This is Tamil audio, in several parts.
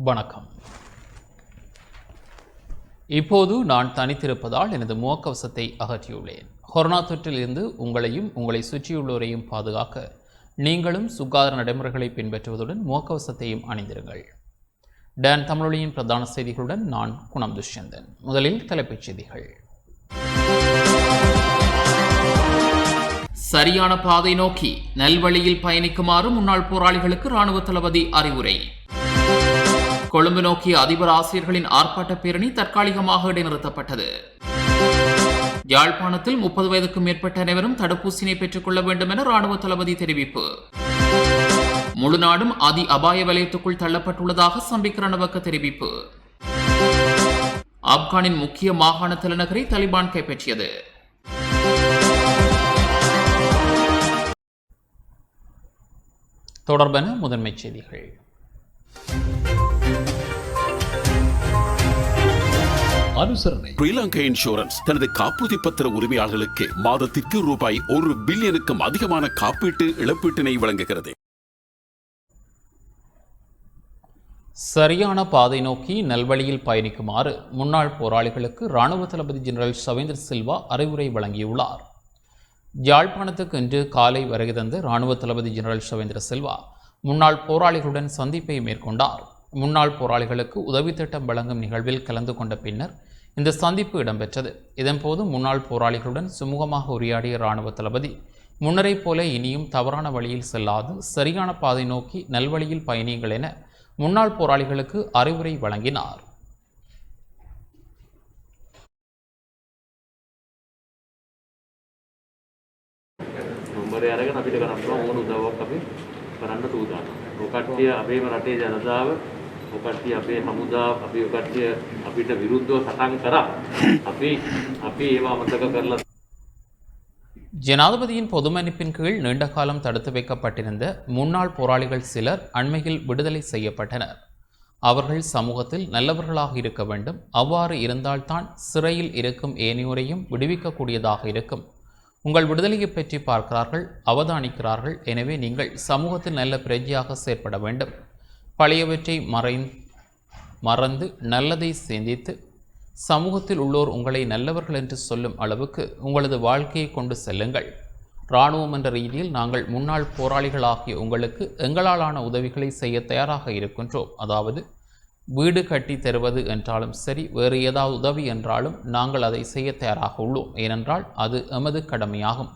வணக்கம். இப்போது நான் தனித்திருப்பதால் எனது முகக்கவசத்தை அகற்றியுள்ளேன். கொரோனா தொற்றில் இருந்து உங்களையும் உங்களை சுற்றியுள்ளோரையும் பாதுகாக்க நீங்களும் சுகாதார நடைமுறைகளை பின்பற்றுவதுடன் முகக்கவசத்தையும் அணிந்திருங்கள். டான் தமிழொலியின் பிரதான செய்திகளுடன் நான் குணம் துஷ்யந்தன். முதலில் தலைப்புச் செய்திகள். சரியான பாதை நோக்கி நல்வழியில் பயணிக்குமாறு முன்னாள் போராளிகளுக்கு இராணுவ தளபதி அறிவுரை. கொழும்பு நோக்கிய அதிபர் ஆசிரியர்களின் ஆர்ப்பாட்ட பேரணி தற்காலிகமாக இடைநிறுத்தப்பட்டது. யாழ்ப்பாணத்தில் 30 வயதுக்கும் மேற்பட்ட அனைவரும் தடுப்பூசியினை பெற்றுக் கொள்ள வேண்டும் என இராணுவ தளபதி தெரிவிப்பு. முழு நாடும் அதி அபாய வலயத்துக்குள் தள்ளப்பட்டுள்ளதாக சம்பிக் ரணவக்க தெரிவிப்பு. ஆப்கானின் முக்கிய மாகாண தலைநகரை தலிபான் கைப்பற்றியது. தொடர்பான முதன்மைச் செய்திகள். அனுசரணை. ஸ்ரீலங்கா இன்சூரன்ஸ் தனது காப்புறுதி பத்திர உரிமையாளர்களுக்கு மாதத்திற்கு ரூபாய் 1 பில்லியனுக்கும் அதிகமான காப்பீட்டு இழப்பீட்டினை வழங்குகிறது. சரியான பாதை நோக்கி நல்வழியில் பயணிக்குமாறு முன்னாள் போராளிகளுக்கு இராணுவ தளபதி ஜெனரல் ஷவேந்திர சில்வா அறிவுரை வழங்கியுள்ளார். யாழ்ப்பாணத்துக்கு இன்று காலை வருகை தந்த இராணுவ தளபதி ஜெனரல் ஷவேந்திர சில்வா முன்னாள் போராளிகளுடன் சந்திப்பை மேற்கொண்டார். முன்னாள் போராளிகளுக்கு உதவி திட்டம் வழங்கும் நிகழ்வில் கலந்து கொண்ட பின்னர் இந்த சந்திப்பு இடம்பெற்றது. இதன்போது முன்னாள் போராளிகளுடன் சுமூகமாக உரையாடிய இராணுவ தளபதி முன்னரை போல இனியும் தவறான வழியில் செல்லாது சரியான பாதை நோக்கி நல்வழியில் பயணியுங்கள் என முன்னாள் போராளிகளுக்கு அறிவுரை வழங்கினார். ඔකට්ටිය අපේ හමුදා අපි ඔකට්ටිය අපිට විරුද්ධව සටන් කරා අපි ඒවා අමතක කරලා. ஜனாதிபதியின் பொது மன்னிப்பின் கீழ் நீண்ட காலம் தடுத்து வைக்கப்பட்டிருந்த முன்னாள் போராளிகள் சிலர் அண்மையில் விடுதலை செய்யப்பட்டனர். அவர்கள் சமூகத்தில் நல்லவர்களாக இருக்க வேண்டும். அவ்வாறு இருந்தால்தான் சிறையில் இருக்கும் ஏனையோரையும் விடுவிக்கக்கூடியதாக இருக்கும். உங்கள் விடுதலையை பற்றி பார்க்கிறார்கள், அவதானிக்கிறார்கள். எனவே நீங்கள் சமூகத்தில் நல்ல பிரஜையாக செயற்பட வேண்டும். பழையவற்றை மறந்து நல்லதை சிந்தித்து சமூகத்தில் உள்ளோர் உங்களை நல்லவர்கள் என்று சொல்லும் அளவுக்கு உங்களது வாழ்க்கையை கொண்டு செல்லுங்கள். இராணுவம் என்ற ரீதியில் நாங்கள் முன்னாள் போராளிகளாகிய உங்களுக்கு எங்களாலான உதவிகளை செய்ய தயாராக இருக்கின்றோம். அதாவது வீடு கட்டி தருவது என்றாலும் சரி, வேறு ஏதாவது உதவி என்றாலும் நாங்கள் அதை செய்ய தயாராக உள்ளோம். ஏனென்றால் அது எமது கடமையாகும்.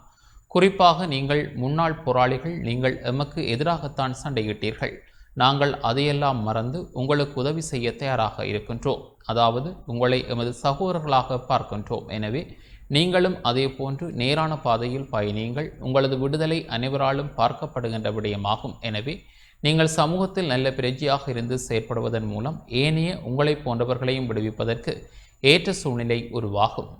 குறிப்பாக நீங்கள் முன்னாள் போராளிகள், நீங்கள் எமக்கு எதிராகத்தான் சண்டையிட்டீர்கள். நாங்கள் அதையெல்லாம் மறந்து உங்களுக்கு உதவி செய்ய தயாராக இருக்கின்றோம். அதாவது உங்களை எமது சகோதரர்களாக பார்க்கின்றோம். எனவே நீங்களும் அதே போன்று நேரான பாதையில் பயணியுங்கள். உங்களது விடுதலை அனைவராலும் பார்க்கப்படுகின்ற விடயமாகும். எனவே நீங்கள் சமூகத்தில் நல்ல பிரஜையாக இருந்து செயற்படுவதன் மூலம் ஏனைய உங்களை போன்றவர்களையும் விடுவிப்பதற்கு ஏற்ற சூழ்நிலை உருவாகும்.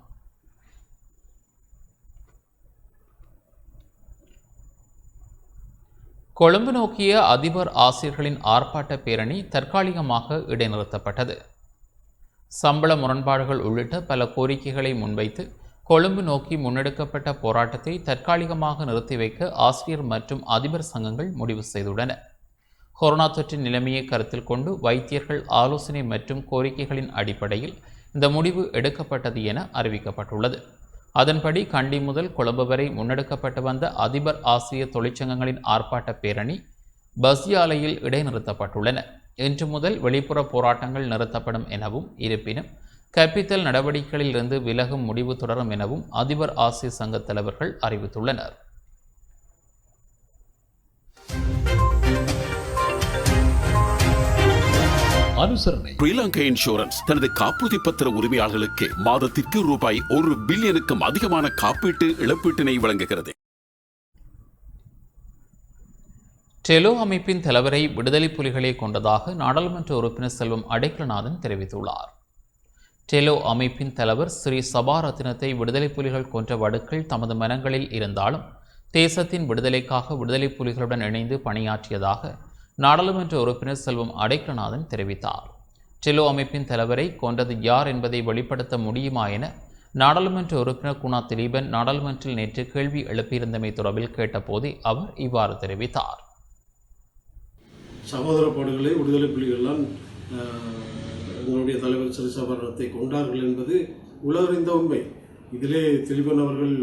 கொழும்பு நோக்கிய அதிபர் ஆசிரியர்களின் ஆர்ப்பாட்ட பேரணி தற்காலிகமாக இடைநிறுத்தப்பட்டது. சம்பள முரண்பாடுகள் உள்ளிட்ட பல கோரிக்கைகளை முன்வைத்து கொழும்பு நோக்கி முன்னெடுக்கப்பட்ட போராட்டத்தை தற்காலிகமாக நிறுத்தி வைக்க ஆசிரியர் மற்றும் அதிபர் சங்கங்கள் முடிவு செய்துள்ளன. கொரோனா தொற்றின் நிலைமையை கருத்தில் கொண்டு வைத்தியர்கள் ஆலோசனை மற்றும் கோரிக்கைகளின் அடிப்படையில் இந்த முடிவு எடுக்கப்பட்டது என அறிவிக்கப்பட்டுள்ளது. அதன்படி கண்டி முதல் கொழும்பு வரை முன்னெடுக்கப்பட்டு வந்த அதிபர் ஆசிரியர் தொழிற்சங்கங்களின் ஆர்ப்பாட்ட பேரணி பஸ்யாலையில் இடைநிறுத்தப்பட்டுள்ளன. இன்று முதல் வெளிப்புற போராட்டங்கள் நிறுத்தப்படும் எனவும், இருப்பினும் கற்பித்தல் நடவடிக்கைகளில் இருந்து விலகும் முடிவு தொடரும் எனவும் அதிபர் ஆசிரியர் சங்க தலைவர்கள் அறிவித்துள்ளனர். அனுசரணை. ஸ்ரீலங்கா இன்சூரன்ஸ் தனது காப்புறுதி பத்திர உரிமையாளர்களுக்கு மாதத்திற்கு ரூபாய் 1 பில்லியனுக்கும் அதிகமான காப்பீட்டு இழப்பீட்டினை வழங்குகிறது. டெலோ அமைப்பின் தலைவரை விடுதலை புலிகளே கொண்டதாக நாடாளுமன்ற உறுப்பினர் செல்வம் அடைக்கலநாதன் தெரிவித்துள்ளார். டெலோ அமைப்பின் தலைவர் ஸ்ரீ சபாரத்தினத்தை விடுதலை புலிகள் கொன்ற வடுக்கள் தமது மனங்களில் இருந்தாலும் தேசத்தின் விடுதலைக்காக விடுதலை புலிகளுடன் இணைந்து பணியாற்றியதாக நாடாளுமன்ற உறுப்பினர் செல்வம் அடைக்கலநாதன் தெரிவித்தார். டெலோ அமைப்பின் தலைவரை கொன்றது யார் என்பதை வெளிப்படுத்த முடியுமா என நாடாளுமன்ற உறுப்பினர் குணா திலீபன் நாடாளுமன்றில் நேற்று கேள்வி எழுப்பியிருந்தமை தொடர்பில் கேட்டபோதே அவர் இவ்வாறு தெரிவித்தார். சகோதர படுகொலை விடுதலை புலிகளால் எங்களுடைய தலைவர் சிறிசபாரணத்தை கொண்டார்கள் என்பது உலகறிந்த உண்மை. இதிலே திலீபன் அவர்கள்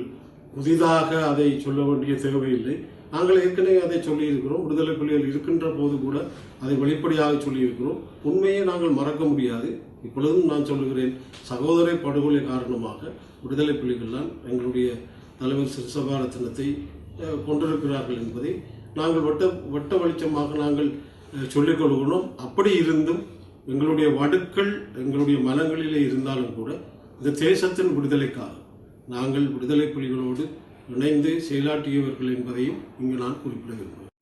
புதிதாக அதை சொல்ல வேண்டிய தேவையில்லை. நாங்கள் ஏற்கனவே அதை சொல்லியிருக்கிறோம். விடுதலை புலிகள் இருக்கின்ற போது கூட அதை வெளிப்படையாக சொல்லியிருக்கிறோம். உண்மையை நாங்கள் மறக்க முடியாது. இப்பொழுதும் நான் சொல்லுகிறேன், சகோதர படுகொலை காரணமாக விடுதலை புலிகள் தான் எங்களுடைய தலைவர் சிறிசபாரத்தினத்தை கொண்டிருக்கிறார்கள் என்பதை நாங்கள் வட்ட வெளிச்சமாக நாங்கள் சொல்லிக் கொள்கிறோம். அப்படி இருந்தும் எங்களுடைய வடுக்கள் எங்களுடைய மனங்களிலே இருந்தாலும் கூட இந்த தேசத்தின் விடுதலைக்காக நாங்கள் விடுதலை புலிகளோடு இணைந்து செயலாற்றியவர்கள் என்பதையும் இங்கு நான் குறிப்பிட விரும்புகிறேன்.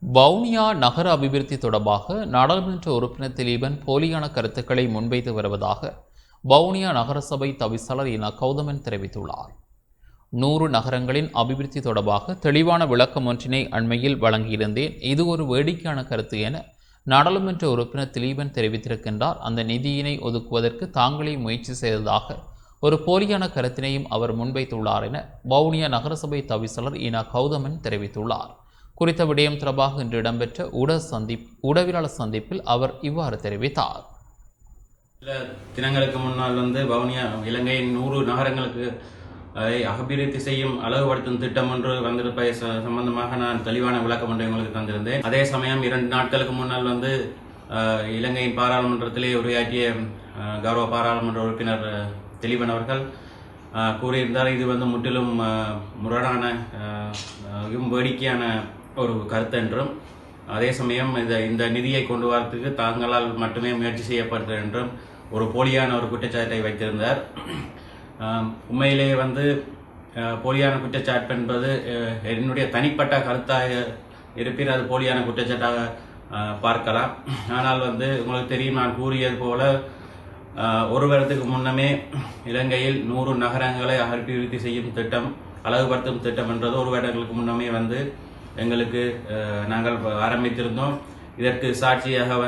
வவுனியா நகர அபிவிருத்தி தொடர்பாக நாடாளுமன்ற உறுப்பினர் திலீபன் போலியான கருத்துக்களை முன்வைத்து வருவதாக வவுனியா நகரசபை தவிசாளர் இன கௌதமன் தெரிவித்துள்ளார். 100 நகரங்களின் அபிவிருத்தி தொடர்பாக தெளிவான விளக்கம் ஒன்றினை அண்மையில் வழங்கியிருந்தேன். இது ஒரு வேடிக்கையான கருத்து என நாடாளுமன்ற உறுப்பினர் திலீபன் தெரிவித்திருக்கின்றார். அந்த நிதியினை ஒதுக்குவதற்கு தாங்களே முயற்சி செய்ததாக ஒரு போலியான கருத்தினையும் அவர் முன்வைத்துள்ளார் என வவுனியா நகரசபை தவிசாளர் இன கௌதமன் தெரிவித்துள்ளார். குறித்த விடயம் தொடர்பாக இன்று இடம்பெற்ற ஊடகவியலாளர் சந்திப்பில் அவர் இவ்வாறு தெரிவித்தார். சில தினங்களுக்கு முன்னால் வவுனியா இலங்கையின் 100 நகரங்களுக்கு அபிவிருத்தி செய்யும் அளவுபடுத்தும் திட்டம் ஒன்று வந்திருப்பதை சம்பந்தமாக நான் தெளிவான விளக்கம் ஒன்றை உங்களுக்கு தந்திருந்தேன். அதே சமயம் 2 நாட்களுக்கு முன்னால் இலங்கையின் பாராளுமன்றத்திலே உரையாற்றிய கௌரவ பாராளுமன்ற உறுப்பினர் திலீபன் அவர்கள் கூறியிருந்தார், இது முற்றிலும் முரணான வேடிக்கையான ஒரு கருத்து என்றும், அதே சமயம் இந்த நிதியை கொண்டு வரத்துக்கு தாங்களால் மட்டுமே முயற்சி செய்யப்படுகிறது என்றும் ஒரு போலியான ஒரு குற்றச்சாட்டை வைத்திருந்தார். உண்மையிலேயே போலியான குற்றச்சாட்டு என்பது என்னுடைய தனிப்பட்ட கருத்தாக இருப்பின் அது போலியான குற்றச்சாட்டாக பார்க்கலாம். ஆனால் உங்களுக்கு தெரியும், நான் கூறியது போல ஒரு வருடத்துக்கு முன்னமே இலங்கையில் 100 நகரங்களை அபிவிருத்தி செய்யும் திட்டம், அழகுபடுத்தும் திட்டம் என்றது ஒரு வருடங்களுக்கு முன்னமே எங்களுக்கு நாங்கள் ஆரம்பித்திருந்தோம். இதற்கு சாட்சியாக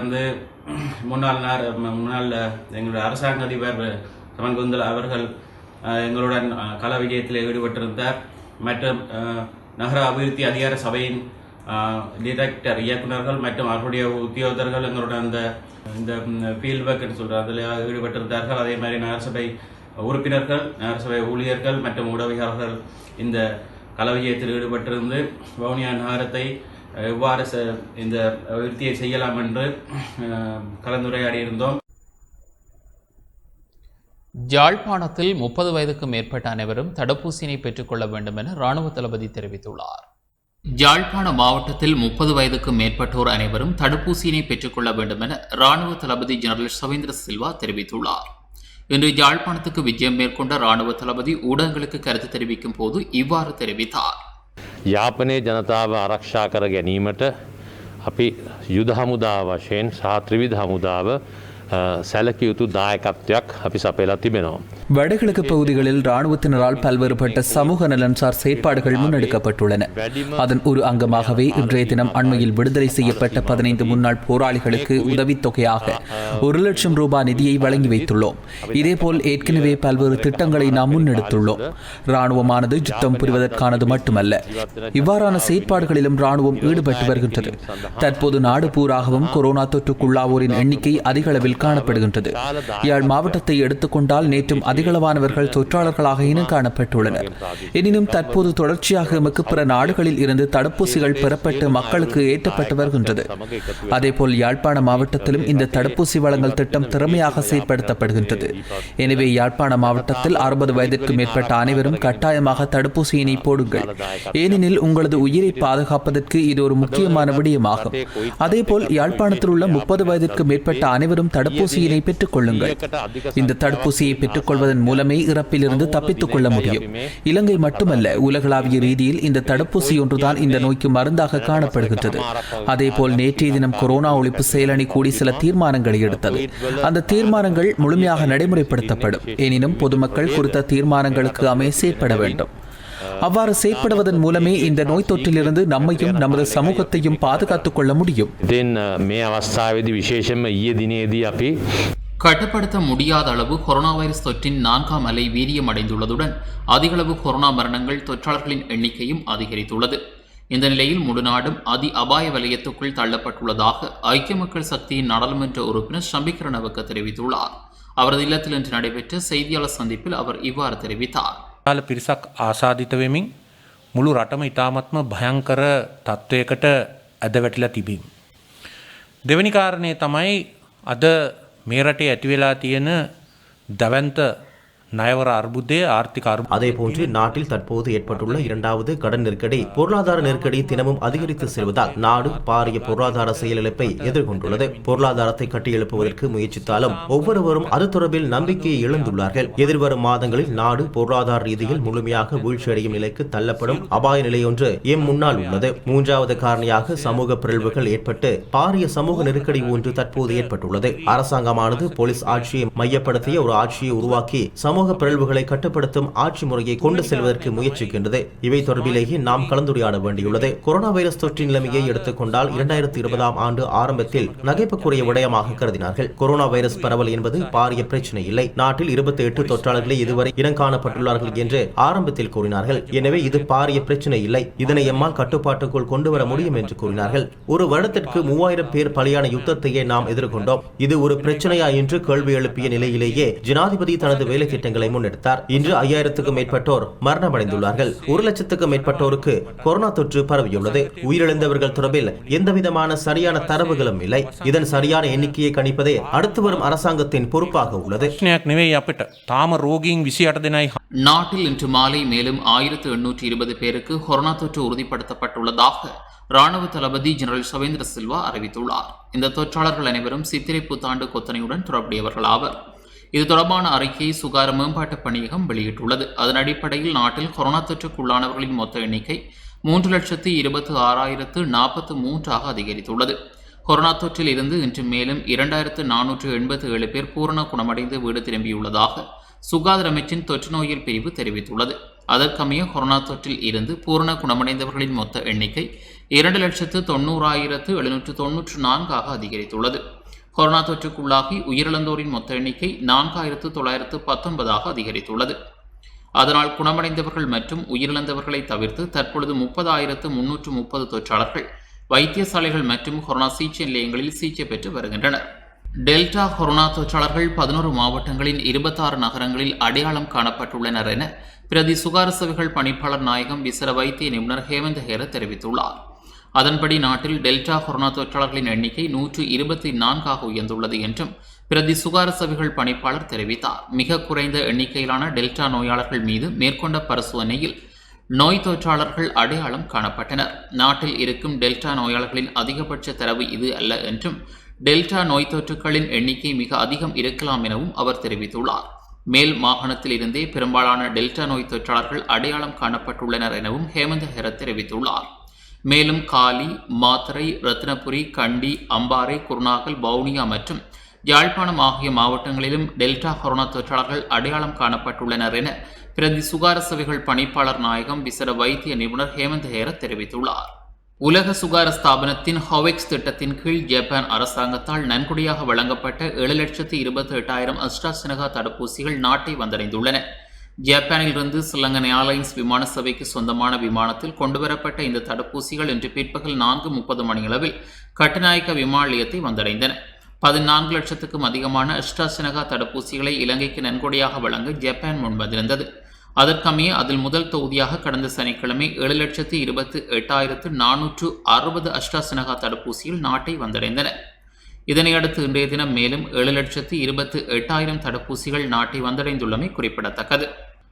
முன்னாள் எங்களுடைய அரசாங்க அதிபர் சமன்குந்தல் அவர்கள் எங்களுடன் கள விஜயத்தில் ஈடுபட்டிருந்தார். மற்றும் நகர அபிவிருத்தி அதிகார சபையின் டிரெக்டர் இயக்குநர்கள் மற்றும் அவருடைய உத்தியோகத்தர்கள் எங்களுடன் இந்த ஃபீல்ட் ஒர்க்னு சொல்கிற அதில் ஈடுபட்டிருந்தார்கள். அதே மாதிரி நகரசபை உறுப்பினர்கள், நகரசபை ஊழியர்கள் மற்றும் உடவியாளர்கள் இந்த கள விஜயத்தில் ஈடுபட்டிருந்து வவுனியா நகரத்தை எவ்வாறு இந்த அபிவிருத்தியை செய்யலாம் என்று கலந்துரையாடியிருந்தோம். யாழ்ப்பாணத்தில் 30 வயதுக்கு மேற்பட்ட அனைவரும் தடுப்பூசியினை பெற்றுக்கொள்ள வேண்டும் என இராணுவ தளபதி தெரிவித்துள்ளார். யாழ்ப்பாண மாவட்டத்தில் 30 வயதுக்கு மேற்பட்டோர் அனைவரும் தடுப்பூசியினை பெற்றுக்கொள்ள வேண்டும் என இராணுவ தளபதி ஜெனரல் சவேந்திர சில்வா தெரிவித்துள்ளார். இன்று யாழ்ப்பாணத்துக்கு விஜயம் மேற்கொண்ட இராணுவ தளபதி ஊடகங்களுக்கு கருத்து தெரிவிக்கும் போது இவ்வாறு தெரிவித்தார். යාපනයේ ජනතාව ආරක්ෂා කර ගැනීමට අපි යුද හමුදාව වශයෙන් සහ ත්‍රිවිධ හමුදාව සැලකිය යුතු දායකත්වයක් අපි සපයලා තිබෙනවා. வடகிழக்கு பகுதிகளில் இராணுவத்தினரால் பல்வேறுபட்ட சமூக நலன்சார் செயற்பாடுகள் முன்னெடுக்கப்பட்டுள்ளன. அதன் ஒரு அங்கமாகவே இன்றைய தினம் அண்மையில் விடுதலை செய்யப்பட்ட 15 முன்னாள் போராளிகளுக்கு உதவித்தொகையாக 1 லட்சம் ரூபாய் நிதியை வழங்கி வைத்துள்ளோம். இதேபோல் ஏற்கனவே பல்வேறு திட்டங்களை நாம் முன்னெடுத்துள்ளோம். இராணுவமானது யுத்தம் புரிவதற்கானது மட்டுமல்ல, இவ்வாறான செயற்பாடுகளிலும் இராணுவம் ஈடுபட்டு வருகின்றது. தற்போது நாடு பூராகவும் கொரோனா தொற்றுக்குள்ளாவோரின் எண்ணிக்கை அதிக அளவில் காணப்படுகின்றது. யாழ் மாவட்டத்தை எடுத்துக்கொண்டால் நேற்றும் அதிகளவானவர்கள் தொற்றாளர்களாக இனம் காணப்பட்டுள்ளனர். எனினும் தற்போது தொடர்ச்சியாக எமக்கு பிற நாடுகளில் இருந்து தடுப்பூசிகள் பெறப்பட்டு மக்களுக்கு ஏற்றப்பட்டு வருகின்றது. அதேபோல் யாழ்ப்பாண மாவட்டத்திலும் இந்த தடுப்பூசி வழங்கல் திட்டம் திறமையாக செயற்படுத்தப்படுகின்றது. எனவே யாழ்ப்பாண மாவட்டத்தில் 60 வயதிற்கு மேற்பட்ட அனைவரும் கட்டாயமாக தடுப்பூசியினை போடுங்கள். ஏனெனில் உங்களது உயிரை பாதுகாப்பதற்கு இது ஒரு முக்கியமான விடயமாகும். அதேபோல் யாழ்ப்பாணத்தில் உள்ள 30 வயதிற்கு மேற்பட்ட அனைவரும் தடுப்பூசியினை பெற்றுக் கொள்ளுங்கள். இந்த தடுப்பூசியை பெற்றுக் கொள்வதன் மூலமே இறப்பிலிருந்து தப்பித்துக் கொள்ள முடியும். இலங்கை மட்டுமல்ல, உலகளாவிய ரீதியில் இந்த தடுப்பூசி ஒன்றுதான் இந்த நோய்க்கு மருந்தாக காணப்படுகின்றது. அதேபோல் நேற்றைய தினம் கொரோனா ஒழிப்பு செயலணி கூடி சில தீர்மானங்களை எடுத்தது. அந்த தீர்மானங்கள் முழுமையாக நடைமுறைப்படுத்தப்படும். எனினும் பொதுமக்கள் குறித்த தீர்மானங்களுக்கு அமைய செயற்பட வேண்டும். அவ்வாறு செயற்படுவதன் மூலமே இந்த நோய் தொற்றிலிருந்து நம்மையும் நமது சமூகத்தையும் பாதுகாத்துக் கொள்ள முடியும். கட்டுப்படுத்த முடியாத அளவு கொரோனா வைரஸ் தொற்றின் 4ஆம் அலை வீரியம் அடைந்துள்ளதுடன் அதிகளவு கொரோனா மரணங்கள் தொற்றாளர்களின் எண்ணிக்கையும் அதிகரித்துள்ளது. இந்த நிலையில் முழு நாடும் அதி அபாய வலயத்துக்குள் தள்ளப்பட்டுள்ளதாக ஐக்கிய மக்கள் சக்தியின் நாடாளுமன்ற உறுப்பினர் ஷம்பிக் ரணவக்க தெரிவித்துள்ளார். அவரது இல்லத்தில் இன்று நடைபெற்ற செய்தியாளர் சந்திப்பில் அவர் இவ்வாறு தெரிவித்தார். පිරිසක් ආසාධිත වෙමින් මුළු රටම ඉතාමත්ම භයංකර තත්ත්වයකට ඇද වැටිලා තිබීම. දෙවැනි කාරණය තමයි අද මේ රටේ ඇති වෙලා තියෙන දවැන්ත நயவர அர்புதே ஆர்த்திக அதேபோன்று நாட்டில் தற்போது ஏற்பட்டுள்ள இரண்டாவது கடன் நெருக்கடி பொருளாதார நெருக்கடி தினமும் அதிகரித்து செல்வதால் நாடு பாரிய பொருளாதார செயலிழப்பை எதிர்கொண்டுள்ளது. பொருளாதாரத்தை கட்டியெழுப்புவதற்கு முயற்சித்தாலும் ஒவ்வொருவரும் அது தொடர்பில் நம்பிக்கையை இழந்துள்ளார்கள். எதிர்வரும் மாதங்களில் நாடு பொருளாதார ரீதியில் முழுமையாக வீழ்ச்சியடையும் நிலைக்கு தள்ளப்படும் அபாய நிலையொன்று முன்னால் உள்ளது. மூன்றாவது காரணியாக சமூக பிறழ்வுகள் ஏற்பட்டு பாரிய சமூக நெருக்கடி ஒன்று தற்போது ஏற்பட்டுள்ளது. அரசாங்கமானது போலீஸ் ஆட்சியை மையப்படுத்திய ஒரு ஆட்சியை உருவாக்கி சமூக பிறழ்வுகளை கட்டுப்படுத்தும் ஆட்சி முறையை கொண்டு செல்வதற்கு முயற்சிக்கின்றது. இவை தொடர்பிலேயே நாம் கலந்துரையாட வேண்டியுள்ளது. கொரோனா வைரஸ் தொற்றின் நிலைமையை எடுத்துக்கொண்டால் 2020 ஆண்டு ஆரம்பத்தில் நகைப்புக்குரிய விடயமாக கருதினார்கள். கொரோனா வைரஸ் பரவல் என்பது பாரிய பிரச்சனை இல்லை, நாட்டில் 28 தொற்றாளர்களே இதுவரை இனங்காணப்பட்டுள்ளார்கள் என்று ஆரம்பத்தில் கூறினார்கள். எனவே இது பாரிய பிரச்சனை இல்லை, இதனை எம்மால் கட்டுப்பாட்டுக்குள் கொண்டு வர முடியும் என்று கூறினார்கள். ஒரு வருடத்திற்கு 3000 பேர் பலியான யுத்தத்தையே நாம் எதிர்கொண்டோம். இது ஒரு பிரச்சனையா என்று கேள்வி எழுப்பிய நிலையிலேயே ஜனாதிபதி தனது வேலை திட்டங்களை முன்னெடுத்தார். இன்று 5000க்கும் மேற்பட்டோர் மரணமடைந்துள்ளார்கள். 1,00,000க்கும் மேற்பட்டோருக்கு கொரோனா தொற்று பரவியுள்ளது. உயிரிழந்தவர்கள் தொடர்பில் எந்தவிதமான சரியான தரவுகளும் இல்லை. இதன் சரியான எண்ணிக்கையை கணிப்பதே அடுத்து வரும் அரசாங்கத்தின் பொறுப்பாக உள்ளது. நாட்டில் இன்று மாலை மேலும் 1820 பேருக்கு கொரோனா தொற்று உறுதிப்படுத்தப்பட்டுள்ளதாக ராணுவ தளபதி ஜெனரல் ஷவேந்திர சில்வா அறிவித்துள்ளார். இந்த தொற்றாளர்கள் அனைவரும் சித்திரை புத்தாண்டு கொத்தனையுடன் தொடர்புடையவர்கள் ஆவர். இது தொடர்பான அறிக்கையை சுகாதார மேம்பாட்டு பணியகம் வெளியிட்டுள்ளது. அதன் அடிப்படையில் நாட்டில் கொரோனா தொற்றுக்குள்ளானவர்களின் மொத்த எண்ணிக்கை 3,26,043 அதிகரித்துள்ளது. கொரோனா தொற்றில் இருந்து இன்று மேலும் 2,487 பேர் பூரண குணமடைந்து வீடு திரும்பியுள்ளதாக சுகாதார அமைச்சின் தொற்று நோயியல் பிரிவு தெரிவித்துள்ளது. அதற்கமைய கொரோனா தொற்றில் இருந்து பூரண குணமடைந்தவர்களின் மொத்த எண்ணிக்கை 2,90,794 அதிகரித்துள்ளது. கொரோனா தொற்றுக்குள்ளாகி உயிரிழந்தோரின் மொத்த எண்ணிக்கை 4,919 அதிகரித்துள்ளது. அதனால் குணமடைந்தவர்கள் மற்றும் உயிரிழந்தவர்களை தவிர்த்து தற்பொழுது 30,330 தொற்றாளர்கள் வைத்தியசாலைகள் மற்றும் கொரோனா சிகிச்சை நிலையங்களில் சிகிச்சை பெற்று வருகின்றனர். டெல்டா கொரோனா தொற்றாளர்கள் 11 மாவட்டங்களின் 26 நகரங்களில் அடையாளம் காணப்பட்டுள்ளனர் என பிரதி சுகாதார சேவைகள் பணிப்பாளர் நாயகம் விசேட வைத்திய நிபுணர் ஹேமந்த ஹேர தெரிவித்துள்ளார். அதன்படி நாட்டில் டெல்டா கொரோனா தொற்றாளர்களின் எண்ணிக்கை 124 உயர்ந்துள்ளது என்றும் பிரதி சுகாதார சேவைகள் பணிப்பாளர் தெரிவித்தார். மிக குறைந்த எண்ணிக்கையிலான டெல்டா நோயாளர்கள் மீது மேற்கொண்ட பரிசோதனையில் நோய் தொற்றாளர்கள் அடையாளம் காணப்பட்டனர். நாட்டில் இருக்கும் டெல்டா நோயாளர்களின் அதிகபட்ச தரவு இது அல்ல என்றும் டெல்டா நோய் தொற்றுகளின் எண்ணிக்கை மிக அதிகம் இருக்கலாம் எனவும் அவர் தெரிவித்துள்ளார். மேல் மாகாணத்தில் இருந்தே பெரும்பாலான டெல்டா நோய் தொற்றாளர்கள் அடையாளம் காணப்பட்டுள்ளனர் எனவும் ஹேமந்த ஹெர தெரிவித்துள்ளார். மேலும் காலி, மாத்தறை, ரத்னபுரி, கண்டி, அம்பாறை, குருநாகல், வவுனியா மற்றும் யாழ்ப்பாணம் ஆகிய மாவட்டங்களிலும் டெல்டா கொரோனா தொற்றாளர்கள் அடையாளம் காணப்பட்டுள்ளனர் என பிரதி சுகாதார சேவைகள் பணிப்பாளர் நாயகம் விசேட வைத்திய நிபுணர் ஹேமந்த ஹேர தெரிவித்துள்ளார். உலக சுகாதார ஸ்தாபனத்தின் ஹோவெக்ஸ் திட்டத்தின் கீழ் ஜப்பான் அரசாங்கத்தால் நன்கொடையாக வழங்கப்பட்ட 7,28,000 அஸ்ட்ராசெனகா தடுப்பூசிகள் நாட்டை வந்தடைந்துள்ளன. ஜப்பானில் இருந்து ஸ்ரீலங்கன் ஏர்லைன்ஸ் விமான சேவைக்கு சொந்தமான விமானத்தில் கொண்டுவரப்பட்ட இந்த தடுப்பூசிகள் இன்று பிற்பகல் 4:30 மணியளவில் கட்டுநாயக்க விமான நிலையத்தை வந்தடைந்தன. 14 லட்சத்துக்கும் அதிகமான அஸ்ட்ராசெனகா தடுப்பூசிகளை இலங்கைக்கு நன்கொடையாக வழங்க ஜப்பான் முன்வந்திருந்தது. அதற்கமைய அதில் முதல் தொகுதியாக கடந்த சனிக்கிழமை 7,28,460 அஸ்ட்ராசெனகா தடுப்பூசிகள் நாட்டை வந்தடைந்தன. இதனையடுத்து இன்றைய தினம் மேலும் 7,28,000 தடுப்பூசிகள் நாட்டை வந்தடைந்துள்ளமை குறிப்பிடத்தக்கது.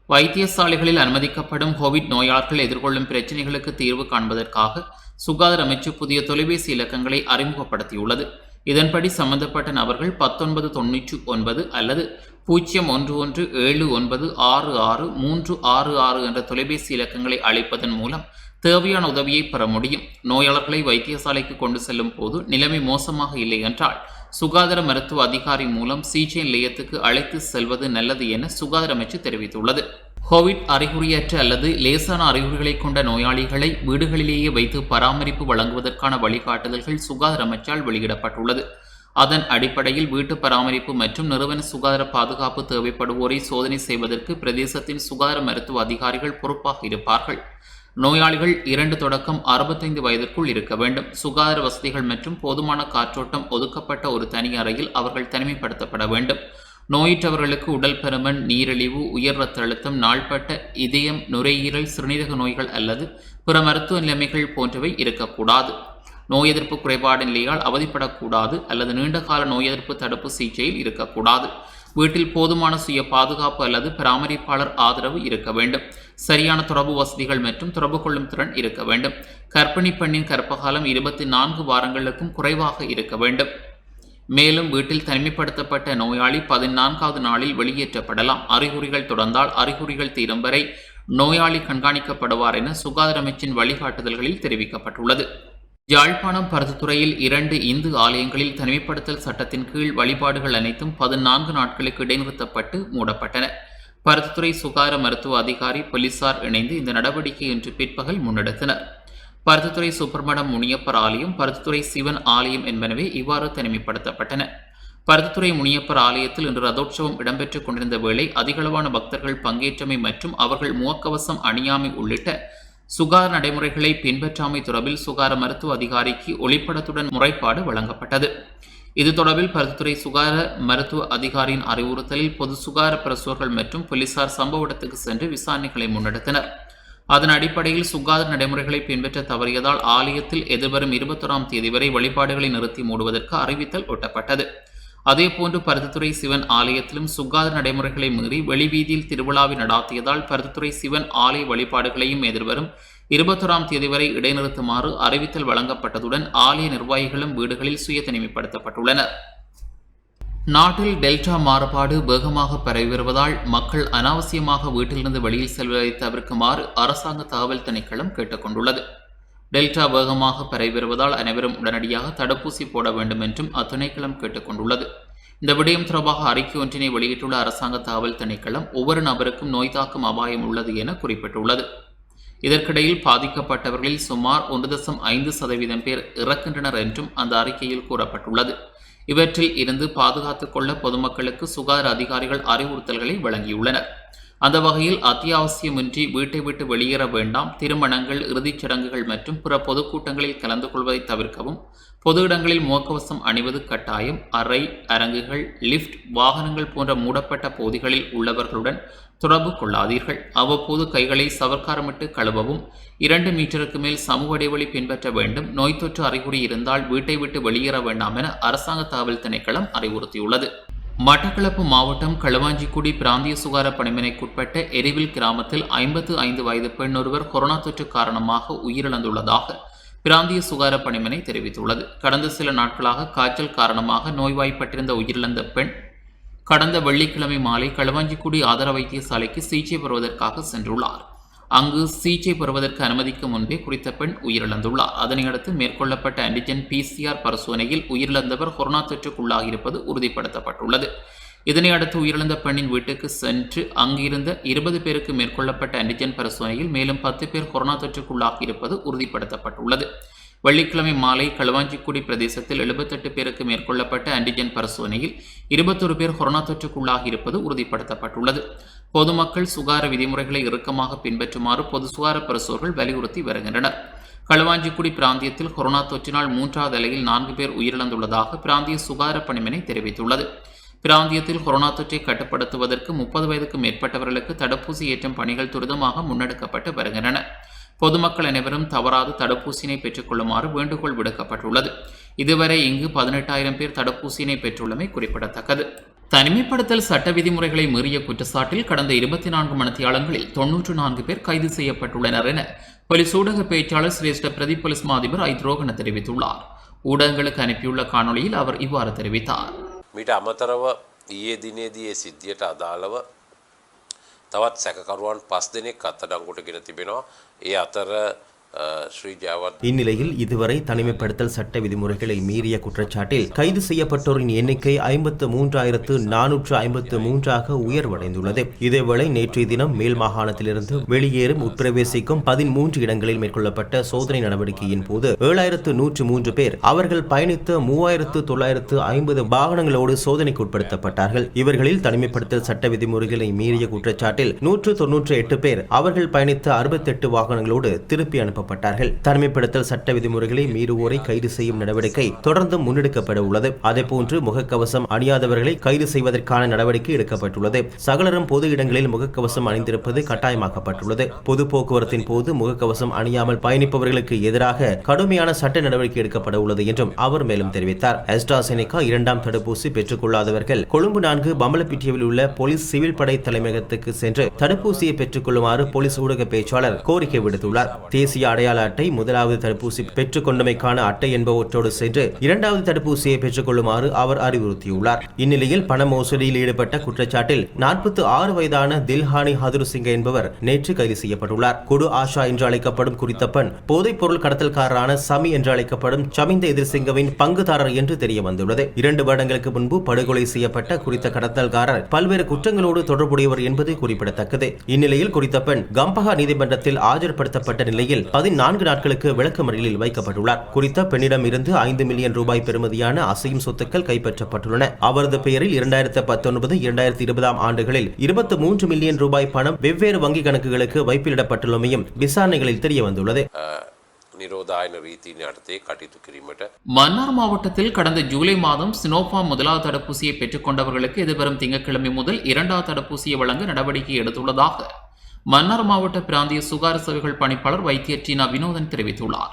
வைத்தியசாலைகளில் அனுமதிக்கப்படும் கோவிட் நோயாளர்கள் எதிர்கொள்ளும் பிரச்சினைகளுக்கு தீர்வு காண்பதற்காக சுகாதார அமைச்சு புதிய தொலைபேசி இலக்கங்களை அறிமுகப்படுத்தியுள்ளது. இதன்படி சம்பந்தப்பட்ட நபர்கள் 1999 அல்லது 0117966366 என்ற தொலைபேசி இலக்கங்களை அழைப்பதன் மூலம் தேவையான உதவியை பெற முடியும். நோயாளர்களை வைத்தியசாலைக்கு கொண்டு செல்லும் போது நிலைமை மோசமாக இல்லை என்றால் சுகாதார மருத்துவ அதிகாரி மூலம் சிகிச்சை நிலையத்துக்கு அழைத்து செல்வது நல்லது என சுகாதார அமைச்சு தெரிவித்துள்ளது. கோவிட் அறிகுறியற்ற அல்லது லேசான அறிகுறிகளை கொண்ட நோயாளிகளை வீடுகளிலேயே வைத்து பராமரிப்பு வழங்குவதற்கான வழிகாட்டுதல்கள் சுகாதார அமைச்சால் வெளியிடப்பட்டுள்ளது. அதன் அடிப்படையில் வீட்டு பராமரிப்பு மற்றும் நிறுவன சுகாதார பாதுகாப்பு தேவைப்படுவோரை சோதனை செய்வதற்கு பிரதேசத்தின் சுகாதார மருத்துவ அதிகாரிகள் பொறுப்பாக இருப்பார்கள். நோயாளிகள் 2 தொடக்கம் 65 வயதிற்குள் இருக்க வேண்டும். சுகாதார வசதிகள் மற்றும் போதுமான காற்றோட்டம் ஒதுக்கப்பட்ட ஒரு தனி அறையில் அவர்கள் தனிமைப்படுத்தப்பட வேண்டும். நோயுற்றவர்களுக்கு உடல் பருமன், நீரிழிவு, உயர் இரத்த அழுத்தம், நாள்பட்ட இதயம், நுரையீரல், சிறுநீரக நோய்கள் அல்லது பிற மருத்துவ நிலைமைகள் போன்றவை இருக்கக்கூடாது. நோய் எதிர்ப்பு குறைபாடு நிலையால் அவதிப்படக்கூடாது அல்லது நீண்டகால நோய் எதிர்ப்பு தடுப்பு சிகிச்சையில் இருக்கக்கூடாது. வீட்டில் போதுமான சுய பாதுகாப்பு அல்லது பராமரிப்பாளர் ஆதரவு இருக்க வேண்டும். சரியான தொடர்பு வசதிகள் மற்றும் தொடர்பு கொள்ளும் திறன் இருக்க வேண்டும். கர்ப்பிணி பெண்ணின் கர்ப்பகாலம் 24 வாரங்களுக்கும் குறைவாக இருக்க வேண்டும். மேலும் வீட்டில் தனிமைப்படுத்தப்பட்ட நோயாளி 14வது நாளில் வெளியேற்றப்படலாம். அறிகுறிகள் தொடர்ந்தால் அறிகுறிகள் தீரும் வரை நோயாளி கண்காணிக்கப்படுவார் என சுகாதார அமைச்சின் வழிகாட்டுதல்களில் தெரிவிக்கப்பட்டுள்ளது. யாழ்ப்பாணம் பருத்தித்துறையில் 2 இந்து ஆலயங்களில் தனிமைப்படுத்தல் சட்டத்தின் கீழ் வழிபாடுகள் அனைத்தும் 14 நாட்களுக்கு இடைநிறுத்தப்பட்டு மூடப்பட்டன. பருத்தித்துறை சுகாதார மருத்துவ அதிகாரி, போலீசார் இணைந்து இந்த நடவடிக்கை இன்று பிற்பகல் முன்னெடுத்தனர். பருத்தித்துறை சுப்பிரமணியம் முனியப்பர் ஆலயம், பருத்தித்துறை சிவன் ஆலயம் என்பனவே இவ்வாறு தனிமைப்படுத்தப்பட்டன. பருத்தித்துறை முனியப்பர் ஆலயத்தில் இன்று ரதோற்சவம் இடம்பெற்றுக் கொண்டிருந்த வேளை அதிகளவான பக்தர்கள் பங்கேற்றமை மற்றும் அவர்கள் முகக்கவசம் அணியாமை உள்ளிட்ட சுகாதார நடைமுறைகளை பின்பற்றாமை தொடர்பில் சுகாதார மருத்துவ அதிகாரிக்கு ஒளிப்படத்துடன் முறைப்பாடு வழங்கப்பட்டது. இது தொடர்பில் பருத்தித்துறை சுகாதார மருத்துவ அதிகாரியின் அறிவுறுத்தலில் பொது சுகாதார பிரசோர்கள் மற்றும் போலீசார் சம்பவ இடத்துக்கு சென்று விசாரணைகளை முன்னெடுத்தனர். அதன் அடிப்படையில் சுகாதார நடைமுறைகளை பின்பற்ற தவறியதால் ஆலயத்தில் எதிர்வரும் 21ஆம் தேதி வரை வழிபாடுகளை நிறுத்தி மூடுவதற்கு அறிவித்தல் ஒட்டப்பட்டது. அதேபோன்று பருத்தித்துறை சிவன் ஆலயத்திலும் சுகாதார நடைமுறைகளை மீறி வெளிவீதியில் திருவிழாவை நடாத்தியதால் பருத்தித்துறை சிவன் ஆலய வழிபாடுகளையும் எதிர்வரும் 21ஆம் தேதி வரை இடைநிறுத்துமாறு அறிவித்தல் வழங்கப்பட்டதுடன் ஆலய நிர்வாகிகளும் வீடுகளில் சுய தனிமைப்படுத்தப்பட்டுள்ளனர். நாட்டில் டெல்டா மாறுபாடு வேகமாக பரவி வருவதால் மக்கள் அனாவசியமாக வீட்டிலிருந்து வெளியில் செல்வதை தவிர்க்குமாறு அரசாங்க தகவல் திணைக்களம் கேட்டுக்கொண்டுள்ளது. டெல்டா வேகமாக பரவி வருவதால் அனைவரும் உடனடியாக தடுப்பூசி போட வேண்டும் என்றும் அத்திணைக்களம் கேட்டுக்கொண்டுள்ளது. இந்த விடயம் தொடர்பாக அறிக்கை ஒன்றினை வெளியிட்டுள்ள அரசாங்க தகவல் திணைக்களம் ஒவ்வொரு நபருக்கும் நோய் தாக்கும் அபாயம் உள்ளது என குறிப்பிட்டுள்ளது. இதற்கிடையில் பாதிக்கப்பட்டவர்களில் சுமார் 1.5% பேர் இறக்கின்றனர் என்றும் அந்த அறிக்கையில் கூறப்பட்டுள்ளது. இவற்றில் இருந்து பாதுகாத்துக் கொள்ள பொதுமக்களுக்கு சுகாதார அதிகாரிகள் அறிவுறுத்தல்களை வழங்கியுள்ளனர். அந்த வகையில் அத்தியாவசியமின்றி வீட்டை விட்டு வெளியேற வேண்டாம், திருமணங்கள், இறுதிச் சடங்குகள் மற்றும் பிற பொதுக்கூட்டங்களில் கலந்து கொள்வதை தவிர்க்கவும், பொது இடங்களில் முகக்கவசம் அணிவது கட்டாயம், அறை, அரங்குகள், லிப்ட், வாகனங்கள் போன்ற மூடப்பட்ட பகுதிகளில் உள்ளவர்களுடன் தொடர்பு கொள்ளாதீர்கள். அவ்வப்போது கைகளை சவர்க்காரமிட்டு கழுவவும், 2 மீட்டருக்கு மேல் சமூக இடைவெளி பின்பற்ற வேண்டும். நோய் தொற்று அறிகுறி இருந்தால் வீட்டை விட்டு வெளியேற வேண்டாம் என அரசாங்க தகவல் திணைக்களம் அறிவுறுத்தியுள்ளது. மட்டக்களப்பு மாவட்டம் களுவாஞ்சிக்குடி பிராந்திய சுகாதார பணிமனைக்குட்பட்ட எரிவில் கிராமத்தில் 55 வயது பெண் ஒருவர் கொரோனா தொற்று காரணமாக உயிரிழந்துள்ளதாக பிராந்திய சுகாதார பணிமனை தெரிவித்துள்ளது. கடந்த சில நாட்களாக காய்ச்சல் காரணமாக நோய்வாய்ப்பட்டிருந்த உயிரிழந்த பெண் கடந்த வெள்ளிக்கிழமை மாலை களுவாஞ்சிக்குடி ஆதார வைத்தியசாலைக்கு சிகிச்சை பெறுவதற்காக சென்றுள்ளார். அங்கு சிகிச்சை பெறுவதற்கு அனுமதிக்கும் முன்பே குறித்த பெண் உயிரிழந்துள்ளார். அதனையடுத்து மேற்கொள்ளப்பட்ட ஆன்டிஜென் PCR பரிசோதனையில் உயிரிழந்தவர் கொரோனா தொற்றுக்குள்ளாகியிருப்பது உறுதிப்படுத்தப்பட்டுள்ளது. இதனையடுத்து உயிரிழந்த பெண்ணின் வீட்டுக்கு சென்று அங்கிருந்த 20 பேருக்கு மேற்கொள்ளப்பட்ட ஆன்டிஜென் பரிசோதனையில் மேலும் 10 பேர் கொரோனா தொற்றுக்குள்ளாகியிருப்பது உறுதிப்படுத்தப்பட்டுள்ளது. வெள்ளிக்கிழமை மாலை களுவாஞ்சிக்குடி பிரதேசத்தில் 78 பேருக்கு மேற்கொள்ளப்பட்ட ஆன்டிஜென் பரிசோதனையில் 21 பேர் கொரோனா தொற்றுக்குள்ளாகி இருப்பது உறுதிப்படுத்தப்பட்டுள்ளது. பொதுமக்கள் சுகாதார விதிமுறைகளை இறுக்கமாக பின்பற்றுமாறு பொது சுகாதார பிரசோர்கள் வலியுறுத்தி வருகின்றனர். களுவாஞ்சிக்குடி பிராந்தியத்தில் கொரோனா தொற்றினால் 3வது அலையில் 4 பேர் உயிரிழந்துள்ளதாக பிராந்திய சுகாதார பணிமனை தெரிவித்துள்ளது. பிராந்தியத்தில் கொரோனா தொற்றை கட்டுப்படுத்துவதற்கு 30 வயதுக்கு மேற்பட்டவர்களுக்கு தடுப்பூசி ஏற்றும் பணிகள் துரிதமாக முன்னெடுக்கப்பட்டு வருகின்றன. பொதுமக்கள் அனைவரும் தவறாது தடுப்பூசியினை பெற்றுக் கொள்ளுமாறு வேண்டுகோள் விடுக்கப்பட்டுள்ளது. இதுவரை இங்கு 18,000 பேர் தடுப்பூசியினை பெற்றுள்ளமை குறிப்பிடத்தக்கது. தனிமைப்படுத்தல் சட்ட விதிமுறைகளை மீறிய குற்றச்சாட்டில் கடந்த 24 மணித்தியாலங்களில் 94 பேர் கைது செய்யப்பட்டுள்ளனர் என போலீஸ் ஊடக பேச்சாளர் சிரேஷ்ட பிரதி போலீஸ் மா அதிபர் ஐத்ரோகன தெரிவித்துள்ளார். ஊடகங்களுக்கு அனுப்பியுள்ள காணொலியில் அவர் இவ்வாறு தெரிவித்தார். මීට අමතරව ඊයේ දිනේදී ඒ සිද්ධියට අදාළව තවත් සැකකරුවන් 5 දෙනෙක් අත්අඩංගුවට ගෙන තිබෙනවා. ඒ අතර ශ්‍රී ජයවර්ධන இந்நிலையில் இதுவரை தனிமைப்படுத்தல் சட்ட விதிமுறைகளை மீறிய குற்றச்சாட்டில் கைது செய்யப்பட்டோரின் எண்ணிக்கை 53,453 உயர்வடைந்துள்ளது. இதேவேளை நேற்றைய தினம் மேல் மாகாணத்திலிருந்து வெளியேறும் உட்பிரவேசிக்கும் 13 இடங்களில் மேற்கொள்ளப்பட்ட சோதனை நடவடிக்கையின் போது 7,103 பேர் அவர்கள் பயணித்த 3,950 வாகனங்களோடு சோதனைக்கு உட்படுத்தப்பட்டார்கள். இவர்களில் தனிமைப்படுத்தல் சட்ட விதிமுறைகளை மீறிய குற்றச்சாட்டில் 198 பேர் அவர்கள் பயணித்த 68 வாகனங்களோடு திருப்பி அனுப்பப்பட்டார்கள். தனிமைப்படுத்தல் சட்ட விதிமுறைகளை மீறுவோரை கைது செய்யும் நடவடிக்கை தொடர்ந்து முன்னெடுக்கப்பட உள்ளது. அதேபோன்று முகக்கவசம் அணியாதவர்களை கைது செய்வதற்கான நடவடிக்கை எடுக்கப்பட்டுள்ளது. சகலரும் பொது இடங்களில் முகக்கவசம் அணிந்திருப்பது கட்டாயமாக்கப்பட்டுள்ளது. பொது போக்குவரத்தின் போது முகக்கவசம் அணியாமல் பயணிப்பவர்களுக்கு எதிராக கடுமையான சட்ட நடவடிக்கை எடுக்கப்பட உள்ளது என்றும் அவர் மேலும் தெரிவித்தார். AstraZeneca 2ஆம் தடுப்பூசி பெற்றுக் கொள்ளாதவர்கள் கொழும்பு 4 பம்பலப்பிட்டியில் உள்ள போலீஸ் சிவில் படை தலைமையகத்துக்கு சென்று தடுப்பூசியை பெற்றுக் கொள்ளுமாறு போலீஸ் ஊடக பேச்சாளர் கோரிக்கை விடுத்துள்ளார். தேசிய அடையாள அட்டை, முதலாவது தடுப்பூசி பெற்றுக் கொண்டமைக்கான அட்டை என்பவற்றோடு சென்று 2வது தடுப்பூசியை பெற்றுக் கொள்ளுமாறு அவர் அறிவுறுத்தியுள்ளார். இந்நிலையில் பண மோசடியில் ஈடுபட்ட குற்றச்சாட்டில் 46 வயதான தில்ஹானி ஹதுருசிங்க என்பவர் நேற்று கைது செய்யப்பட்டுள்ளார். குடு ஆஷா என்று அழைக்கப்படும் குறித்த பெண் போதைப் பொருள் கடத்தல்காரரான சமி என்று அழைக்கப்படும் சமிந்த எதிர்சிங்கவின் பங்குதாரர் என்று தெரிய வந்துள்ளது. 2 வருடங்களுக்கு முன்பு படுகொலை செய்யப்பட்ட குறித்த கடத்தல்காரர் பல்வேறு குற்றங்களோடு தொடர்புடையவர் என்பது குறிப்பிடத்தக்கது. இந்நிலையில் குறித்த பெண் கம்பஹா நீதிமன்றத்தில் ஆஜர்படுத்தப்பட்ட நிலையில் 14 நாட்களுக்கு விளக்கமறியலில் வைக்கப்பட்டுள்ளார். குறித்த பெண்ணிடம் இருந்து 5 மில்லியன் ரூபாய் பெறுமதியான அசையும் சொத்துக்கள் கைப்பற்றப்பட்டுள்ளன. அவரது பெயரில் 2019, 2020 ஆண்டுகளில் 23 மில்லியன் ரூபாய் பணம் வெவ்வேறு வங்கி கணக்குகளுக்கு வைப்பிலிடப்பட்டுள்ளமையும் விசாரணைகளில் தெரிய வந்துள்ளது. නිරෝධායන රීතින් යටතේ කටයුතු කිරීමට மன்னார் மாவட்டத்தில் கடந்த ஜூலை மாதம் சினோஃபார்ம் முதலாவது தடுப்பூசியை பெற்றுக் கொண்டவர்களுக்கு எதிர்வரும் திங்கட்கிழமை முதல் 2வது தடுப்பூசியை வழங்க நடவடிக்கை எடுத்துள்ளதாக மன்னார் மாவட்ட பிராந்திய சுகாதார சேவைகள் பணிப்பாளர் வைத்தியர் டீனா வினோதன் தெரிவித்துள்ளார்.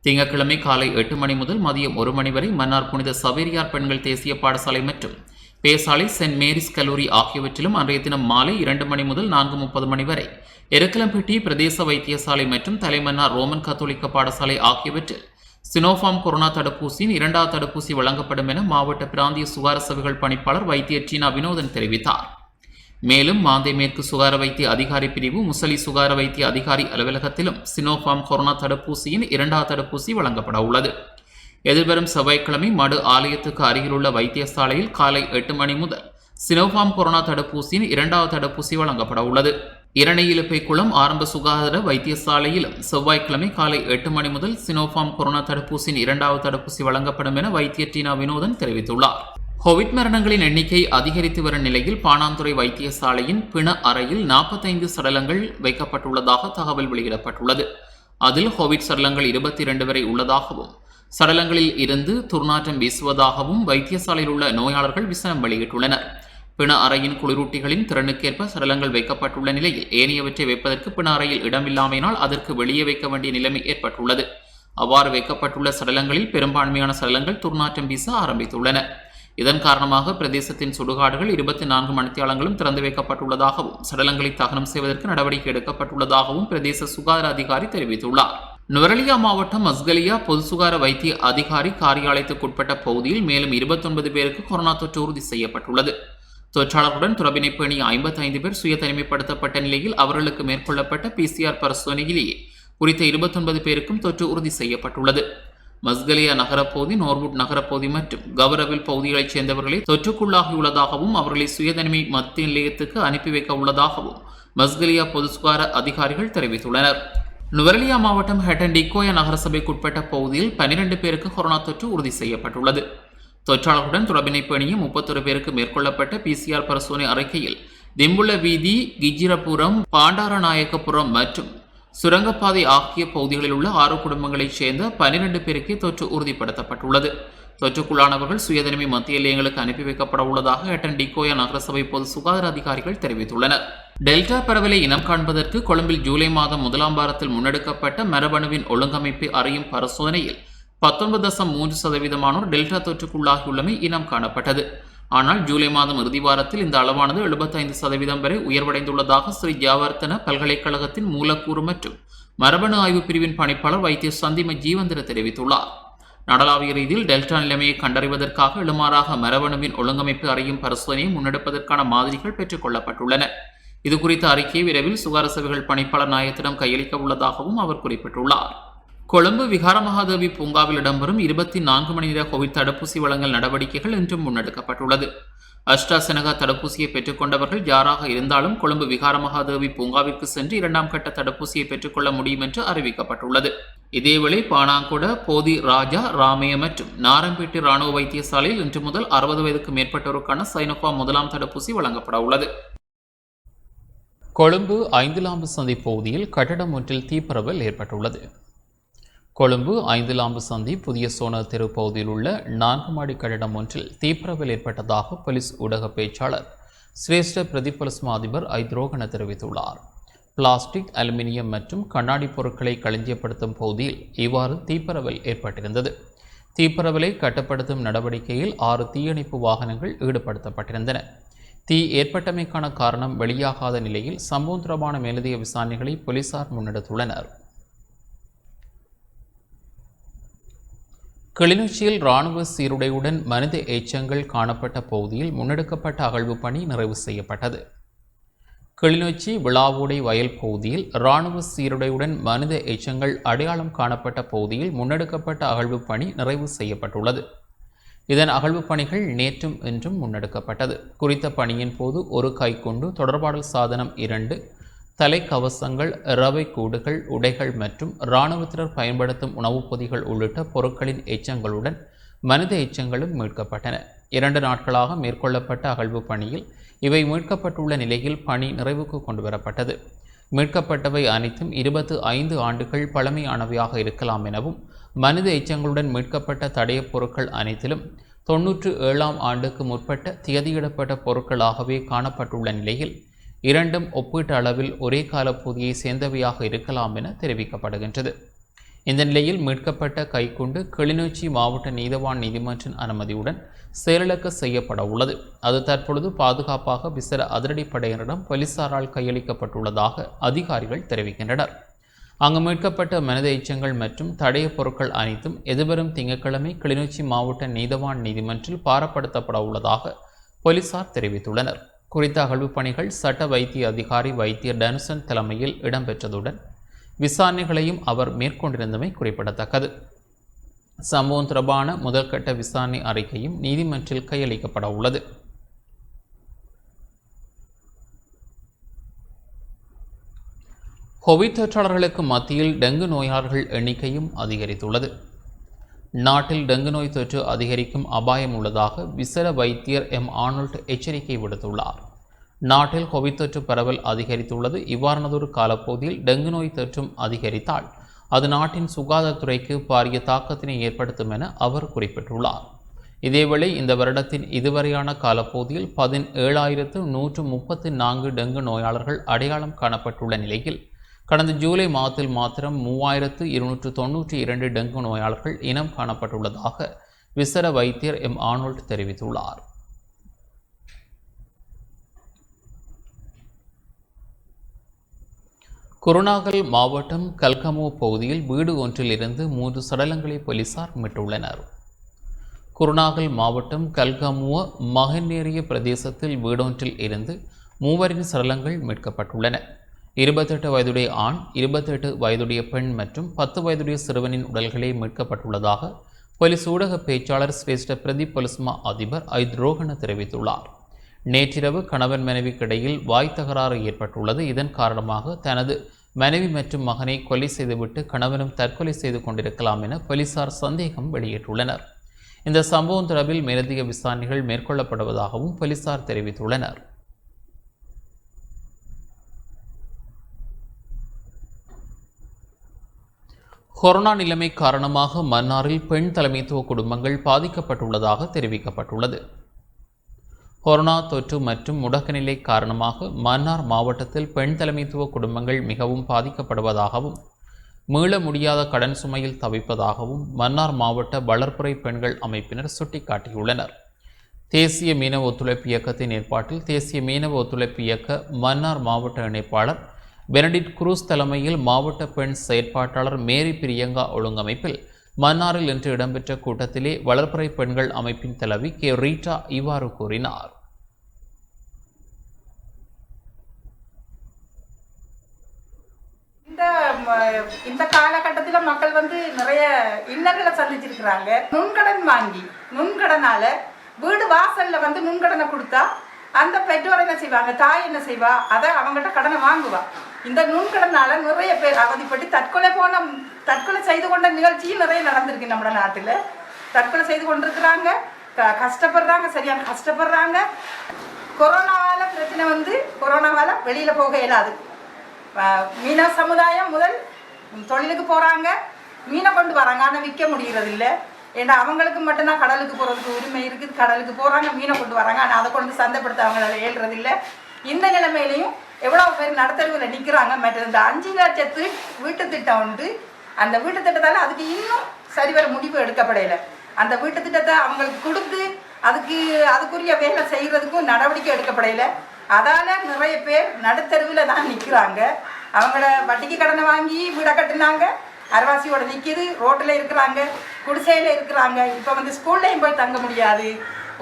திங்கட்கிழமை காலை 8 மணி முதல் மதியம் 1 மணி வரை மன்னார் புனித சவேரியார் பெண்கள் தேசிய பாடசாலை மற்றும் பேசாலை சென்ட் மேரிஸ் கல்லூரி ஆகியவற்றிலும் அன்றைய தினம் மாலை 2 மணி முதல் 4:30 மணி வரை எருக்கலம்பட்டி பிரதேச வைத்தியசாலை மற்றும் தலைமன்னார் ரோமன் கத்தோலிக்க பாடசாலை ஆகியவற்றில் சினோஃபார்ம் கொரோனா தடுப்பூசியின் 2வது தடுப்பூசி வழங்கப்படும் என மாவட்ட பிராந்திய சுகாதார சேவைகள் பணிப்பாளர் வைத்தியர் டீனா வினோதன் தெரிவித்தார். மேலும் மாந்தை மேற்கு சுகார வைத்திய அதிகாரி பிரிவு, முசலி சுகார வைத்திய அதிகாரி அலுவலகத்திலும் சினோஃபார்ம் கொரோனா தடுப்பூசியின் 2வது தடுப்பூசி வழங்கப்பட உள்ளது. எதிர்வரும் செவ்வாய்க்கிழமை மடு ஆலயத்துக்கு அருகிலுள்ள வைத்தியசாலையில் காலை 8 மணி முதல் சினோஃபார்ம் கொரோனா தடுப்பூசியின் 2வது தடுப்பூசி வழங்கப்பட உள்ளது. இரணையிலுப்பைக்குளம் ஆரம்ப சுகாதார வைத்தியசாலையிலும் செவ்வாய்க்கிழமை காலை 8 மணி முதல் சினோஃபார்ம் கொரோனா தடுப்பூசியின் 2வது தடுப்பூசி வழங்கப்படும் என வைத்தியர் டீனா வினோதன் தெரிவித்துள்ளார். கோவிட் மரணங்களின் எண்ணிக்கை அதிகரித்து வரும் நிலையில் பாணாந்துறை வைத்தியசாலையின் பிண அறையில் 45 சடலங்கள் வைக்கப்பட்டுள்ளதாக தகவல் வெளியிடப்பட்டுள்ளது. அதில் கோவிட் சடலங்கள் 22 வரை உள்ளதாகவும் சடலங்களில் இருந்து துர்நாற்றம் வீசுவதாகவும் வைத்தியசாலையில் உள்ள நோயாளர்கள் விசனம் வெளியிட்டுள்ளனர். பிண அறையின் குளிரூட்டிகளின் திறனுக்கேற்ப சடலங்கள் வைக்கப்பட்டுள்ள நிலையில் ஏனையவற்றை வைப்பதற்கு பிண அறையில் இடமில்லாமையினால் அதற்கு வெளியே வைக்க வேண்டிய நிலைமை ஏற்பட்டுள்ளது. அவ்வாறு வைக்கப்பட்டுள்ள சடலங்களில் பெரும்பான்மையான சடலங்கள் துர்நாற்றம் வீச ஆரம்பித்துள்ளன. இதன் காரணமாக பிரதேசத்தின் சுடுகாடுகள் 24 மணித்தியாலங்களும் திறந்து வைக்கப்பட்டுள்ளதாகவும் சடலங்களை தகனம் செய்வதற்கு நடவடிக்கை எடுக்கப்பட்டுள்ளதாகவும் பிரதேச சுகாதார அதிகாரி தெரிவித்துள்ளார். நுவரெலியா மாவட்டம் மஸ்கலியா பொது சுகாதார வைத்திய அதிகாரி காரியாலயத்துக்குட்பட்ட பகுதியில் மேலும் 29 பேருக்கு கொரோனா தொற்று உறுதி செய்யப்பட்டுள்ளது. தொற்றாளர்களுடன் தொடர்பினை பேணிய 55 பேர் சுய தனிமைப்படுத்தப்பட்ட நிலையில் அவர்களுக்கு மேற்கொள்ளப்பட்ட PCR பரிசோதனையிலேயே குறித்த 29 பேருக்கும் தொற்று உறுதி செய்யப்பட்டுள்ளது. மஸ்கலியா நகரப்பகுதி, நோர்வுட் நகரப்பகுதி மற்றும் கவரவில் பகுதிகளைச் சேர்ந்தவர்களை தொற்றுக்குள்ளாகியுள்ளதாகவும் அவர்களை சுயதனிமை மத்திய நிலையத்துக்கு அனுப்பி வைக்க உள்ளதாகவும் மஸ்கலியா பொது சுகாதார அதிகாரிகள் தெரிவித்துள்ளனர். நுவரெலியா மாவட்டம் ஹெட்டன்டிகோயா நகரசபைக்குட்பட்ட பகுதியில் 12 பேருக்கு கொரோனா தொற்று உறுதி செய்யப்பட்டுள்ளது. தொற்றாளர்களுடன் தொடர்பினை பேணிய 31 பேருக்கு மேற்கொள்ளப்பட்ட PCR பரிசோதனை அறிக்கையில் திம்புல வீதி, கிஜிரபுரம், பாண்டாரநாயக்கபுரம் மற்றும் சுரங்கப்பாதை ஆகிய பகுதிகளில் உள்ள 6 குடும்பங்களைச் சேர்ந்த 12 பேருக்கு தொற்று உறுதிப்படுத்தப்பட்டுள்ளது. தொற்றுக்குள்ளானவர்கள் சுயதனிமை மத்திய நிலையங்களுக்கு அனுப்பி வைக்கப்பட உள்ளதாக ஹெட்டன்டிகோயா நகரசபை பொது சுகாதார அதிகாரிகள் தெரிவித்துள்ளனர். டெல்டா பரவலை இனம் காண்பதற்கு கொழும்பில் ஜூலை மாதம் 1ஆம் வாரத்தில் முன்னெடுக்கப்பட்ட மரபணுவின் ஒழுங்கமைப்பை அறியும் பரிசோதனையில் 19.3% டெல்டா தொற்றுக்குள்ளாகியுள்ளமை இனம் காணப்பட்டது. ஆனால் ஜூலை மாதம் இறுதி வாரத்தில் இந்த அளவானது 75% வரை உயர்வடைந்துள்ளதாக ஸ்ரீ ஜாவர்த்தன பல்கலைக்கழகத்தின் மூலக்கூறு மற்றும் மரபணு ஆய்வு பிரிவின் பணிப்பாளர் வைத்திய சந்திம ஜீவந்திர தெரிவித்துள்ளார். நாடளாவிய ரீதியில் டெல்டா நிலைமையை கண்டறிவதற்காக எழுமாறாக மரபணுவின் ஒழுங்கமைப்பு அறியும் பரிசோதனையை முன்னெடுப்பதற்கான மாதிரிகள் பெற்றுக் கொள்ளப்பட்டுள்ளன. இது குறித்த அறிக்கையை விரைவில் சுகாதார சேவைகள் பணிப்பாளர் நாயகத்திடம் கையளிக்க உள்ளதாகவும் அவர் குறிப்பிட்டுள்ளார். கொழும்பு விகாரமகாதேவி பூங்காவில் இடம்பெறும் 24 மணி நேர கோவிட் தடுப்பூசி வழங்கல் நடவடிக்கைகள் இன்றும் முன்னெடுக்கப்பட்டுள்ளது. அஸ்ட்ராசெனகா தடுப்பூசியை பெற்றுக் கொண்டவர்கள் யாராக இருந்தாலும் கொழும்பு விகாரமகாதேவி பூங்காவிற்கு சென்று 2ஆம் கட்ட தடுப்பூசியை பெற்றுக்கொள்ள முடியும் என்று அறிவிக்கப்பட்டுள்ளது. இதேவேளை பாணாங்குட, போதி ராஜா, ராமேய மற்றும் நாரம்பேட்டை ராணுவ வைத்தியசாலையில் இன்று முதல் 60 வயதுக்கு மேற்பட்டோருக்கான சைனோஃபார்ம் 1ஆம் தடுப்பூசி வழங்கப்பட உள்ளது. கொழும்பு ஐந்துலாம்பு சந்தி பகுதியில் கட்டடம் ஒன்றில் தீப்பரவல் ஏற்பட்டுள்ளது. கொழும்பு ஐந்துலாம்பு சந்தி புதிய சோனர் தெரு பகுதியில் உள்ள 4 மாடி கட்டடம் ஒன்றில் தீப்பரவல் ஏற்பட்டதாக போலீஸ் ஊடக பேச்சாளர் சிரேஷ்ட பிரதி போலீஸ் மா அதிபர் ஐத்ரோகன தெரிவித்துள்ளார். பிளாஸ்டிக், அலுமினியம் மற்றும் கண்ணாடி பொருட்களை களஞ்சியப்படுத்தும் பகுதியில் இவ்வாறு தீப்பரவல் ஏற்பட்டிருந்தது. தீப்பரவலை கட்டுப்படுத்தும் நடவடிக்கையில் 6 தீயணைப்பு வாகனங்கள் ஈடுபடுத்தப்பட்டிருந்தன. தீ ஏற்பட்டமைக்கான காரணம் வெளியாகாத நிலையில் சம்பவம் தொடர்பான மேலதிக விசாரணைகளை போலீசார் முன்னெடுத்துள்ளனர். கிளிநொச்சியில் இராணுவ சீருடையுடன் மனித எச்சங்கள் காணப்பட்ட பகுதியில் முன்னெடுக்கப்பட்ட அகழ்வு பணி நிறைவு செய்யப்பட்டது. கிளிநொச்சி விளாவோடை வயல் பகுதியில் இராணுவ சீருடையுடன் மனித எச்சங்கள் அடையாளம் காணப்பட்ட பகுதியில் முன்னெடுக்கப்பட்ட அகழ்வு பணி நிறைவு செய்யப்பட்டுள்ளது. இதன் அகழ்வு பணிகள் நேற்றும் இன்றும் முன்னெடுக்கப்பட்டது. குறித்த பணியின் போது ஒரு கைக்குண்டு, தொடர்பாடல் சாதனம் 2, தலைக்கவசங்கள், ரவை கூடுகள், உடைகள் மற்றும் இராணுவத்தினர் பயன்படுத்தும் உணவுப் பொதிகள் உள்ளிட்ட பொருட்களின் எச்சங்களுடன் மனித எச்சங்களும் மீட்கப்பட்டன. 2 நாட்களாக மேற்கொள்ளப்பட்ட அகழ்வு பணியில் இவை மீட்கப்பட்டுள்ள நிலையில் பணி நிறைவுக்கு கொண்டுவரப்பட்டது. மீட்கப்பட்டவை அனைத்தும் 25 ஆண்டுகள் பழமையானவையாக இருக்கலாம் எனவும், மனித எச்சங்களுடன் மீட்கப்பட்ட தடயப் பொருட்கள் அனைத்திலும் 97ஆம் ஆண்டுக்கு முற்பட்ட தியதியிடப்பட்ட பொருட்களாகவே காணப்பட்டுள்ள நிலையில் இரண்டும் ஒப்பீட்டு அளவில் ஒரே காலப்பகுதியை சேர்ந்தவையாக இருக்கலாம் என தெரிவிக்கப்படுகின்றது. இந்த நிலையில் மீட்கப்பட்ட கைக்குண்டு கிளிநொச்சி மாவட்ட நீதவான் நீதிமன்றின் அனுமதியுடன் செயலிழக்க செய்யப்பட உள்ளது. அது தற்பொழுது பாதுகாப்பாக விசேட அதிரடிப்படையினரிடம் போலீசாரால் கையளிக்கப்பட்டுள்ளதாக அதிகாரிகள் தெரிவிக்கின்றனர். அங்கு மீட்கப்பட்ட மனித எச்சங்கள் மற்றும் தடய பொருட்கள் அனைத்தும் எதிர்வரும் திங்கட்கிழமை கிளிநொச்சி மாவட்ட நீதவான் நீதிமன்றில் பாரப்படுத்தப்பட உள்ளதாக போலீசார் தெரிவித்துள்ளனர். குறித்த அகழ்வு பணிகள் சட்ட வைத்திய அதிகாரி வைத்தியர் டனுசன் தலைமையில் இடம்பெற்றதுடன் விசாரணைகளையும் அவர் மேற்கொண்டிருந்தமை குறிப்பிடத்தக்கது. சம்பவம் தொடர்பான முதல்கட்ட விசாரணை அறிக்கையும் நீதிமன்றில் கையளிக்கப்பட உள்ளது. கோவிட் தொற்றாளர்களுக்கு மத்தியில் டெங்கு நோயாளர்கள் எண்ணிக்கையும் அதிகரித்துள்ளது. நாட்டில் டெங்கு நோய் தொற்று அதிகரிக்கும் அபாயம் உள்ளதாக விசேட வைத்தியர் ஆர்னோல்ட் எச்சரிக்கை விடுத்துள்ளார். நாட்டில் கோவிட் தொற்று பரவல் அதிகரித்துள்ளது. இவ்வாறானதொரு காலப்பகுதியில் டெங்கு நோய் தொற்றும் அதிகரித்தால் அது நாட்டின் சுகாதாரத்துறைக்கு பாரிய தாக்கத்தினை ஏற்படுத்தும் என அவர் குறிப்பிட்டுள்ளார். இதேவேளை இந்த வருடத்தின் இதுவரையான காலப்பகுதியில் 17,134 டெங்கு நோயாளர்கள் அடையாளம் காணப்பட்டுள்ள நிலையில் கடந்த ஜூலை மாதத்தில் மாத்திரம் 3,292 டெங்கு நோயாளர்கள் இனம் காணப்பட்டுள்ளதாக விசேட வைத்தியர் ஆர்னோல்ட் தெரிவித்துள்ளார். குருநாகல் மாவட்டம் கல்கமோ பகுதியில் வீடு ஒன்றில் இருந்து 3 சடலங்களை போலீசார் மீட்டுள்ளனர். குருநாகல் மாவட்டம் கல்கமுவ மகநேரிய பிரதேசத்தில் வீடொன்றில் இருந்து 3 சடலங்கள் மீட்கப்பட்டுள்ளன. 28 வயதுடைய ஆண், 28 வயதுடைய பெண் மற்றும் 10 வயதுடைய சிறுவனின் உடல்களே மீட்கப்பட்டுள்ளதாக போலீஸ் ஊடக பேச்சாளர் சிரேஷ்ட பிரதி போலீஸ் மா அதிபர் ஐத்ரோகன தெரிவித்துள்ளார். நேற்றிரவு கணவன் மனைவிக்கு இடையில் வாய் தகராறு ஏற்பட்டுள்ளது. இதன் காரணமாக தனது மனைவி மற்றும் மகனை கொலை செய்துவிட்டு கணவனும் தற்கொலை செய்து கொண்டிருக்கலாம் என போலீசார் சந்தேகம் வெளியிட்டுள்ளனர். இந்த சம்பவம் தொடர்பில் மேலதிக விசாரணைகள் மேற்கொள்ளப்படுவதாகவும் போலீசார் தெரிவித்துள்ளனர். கொரோனா நிலைமை காரணமாக மன்னாரில் பெண் தலைமைத்துவ குடும்பங்கள் பாதிக்கப்பட்டுள்ளதாக தெரிவிக்கப்பட்டுள்ளது. கொரோனா தொற்று மற்றும் முடக்கநிலை காரணமாக மன்னார் மாவட்டத்தில் பெண் தலைமைத்துவ குடும்பங்கள் மிகவும் பாதிக்கப்படுவதாகவும் மீள முடியாத கடன் சுமையில் தவிப்பதாகவும் மன்னார் மாவட்ட வளர்ப்புறை பெண்கள் அமைப்பினர் சுட்டிக்காட்டியுள்ளனர். தேசிய மீனவ ஒத்துழைப்பு இயக்கத்தின் ஏற்பாட்டில் தேசிய மீனவ ஒத்துழைப்பு இயக்க மன்னார் மாவட்ட இணைப்பாளர் பெனடிட் குரூஸ் தலைமையில் மாவட்ட பெண் செயற்பாட்டாளர் மேரி பிரியங்கா ஒழுங்கமைப்பில் மன்னாரில் இன்று இடம்பெற்ற கூட்டத்திலே வளர்ப்புறை பெண்கள் அமைப்பின் தலைவி கே ரீட்டா இவ்வாறு கூறினார். இந்த காலகட்டத்தில் மக்கள் வந்து நிறைய இன்னல்களை சந்திச்சிருக்கிறாங்க. நுண்கடன் வாங்கி நுண்கடனால வீடு வாசல்ல வந்து நுண்கடனை கொடுத்தா அந்த பெற்றோர் என்ன செய்வாங்க, தாய் என்ன செய்வா, அதை அவங்ககிட்ட கடனை வாங்குவா. இந்த நுண்கடனால நிறைய பேர் அவதிப்பட்டு தற்கொலை செய்து கொண்ட நிகழ்ச்சியும் நிறைய நடந்திருக்கு. நம்ம நாட்டில் தற்கொலை செய்து கொண்டிருக்கிறாங்க, கஷ்டப்படுறாங்க, சரியான கஷ்டப்படுறாங்க. கொரோனாவால் பிரச்சனை வந்து கொரோனாவால் வெளியில் போக இயலாது. மீன சமுதாயம் முதல் தொழிலுக்கு போகிறாங்க, மீனை கொண்டு வராங்க, ஆனால் விற்க முடிகிறது இல்லை. ஏன்னா அவங்களுக்கு மட்டும்தான் கடலுக்கு போகிறதுக்கு உரிமை இருக்குது. கடலுக்கு போகிறாங்க, மீனை கொண்டு வராங்க, ஆனால் அதை கொண்டு சந்தைப்படுத்த அவங்களால ஏழுறது இல்லை. இந்த நிலைமையிலையும் எவ்வளோ பேர் நடுத்தருவில் நிற்கிறாங்க. மற்ற இந்த 5 லட்சத்து வீட்டு திட்டம் உண்டு. அந்த வீட்டு திட்டத்தால் அதுக்கு இன்னும் சரிவர முடிவு எடுக்கப்படையில. அந்த வீட்டு திட்டத்தை அவங்களுக்கு கொடுத்து அதுக்குரிய வேலை செய்கிறதுக்கும் நடவடிக்கை எடுக்கப்படையில. அதால் நிறைய பேர் நடுத்தருவில் தான் நிற்கிறாங்க. அவங்கள வட்டிக்கு கடனை வாங்கி வீடை கட்டினாங்க, அரைவாசியோட நிற்கிது, ரோட்டில் இருக்கிறாங்க, குடிசையில் இருக்கிறாங்க. இப்போ வந்து ஸ்கூல்லையும் போய் தங்க முடியாது,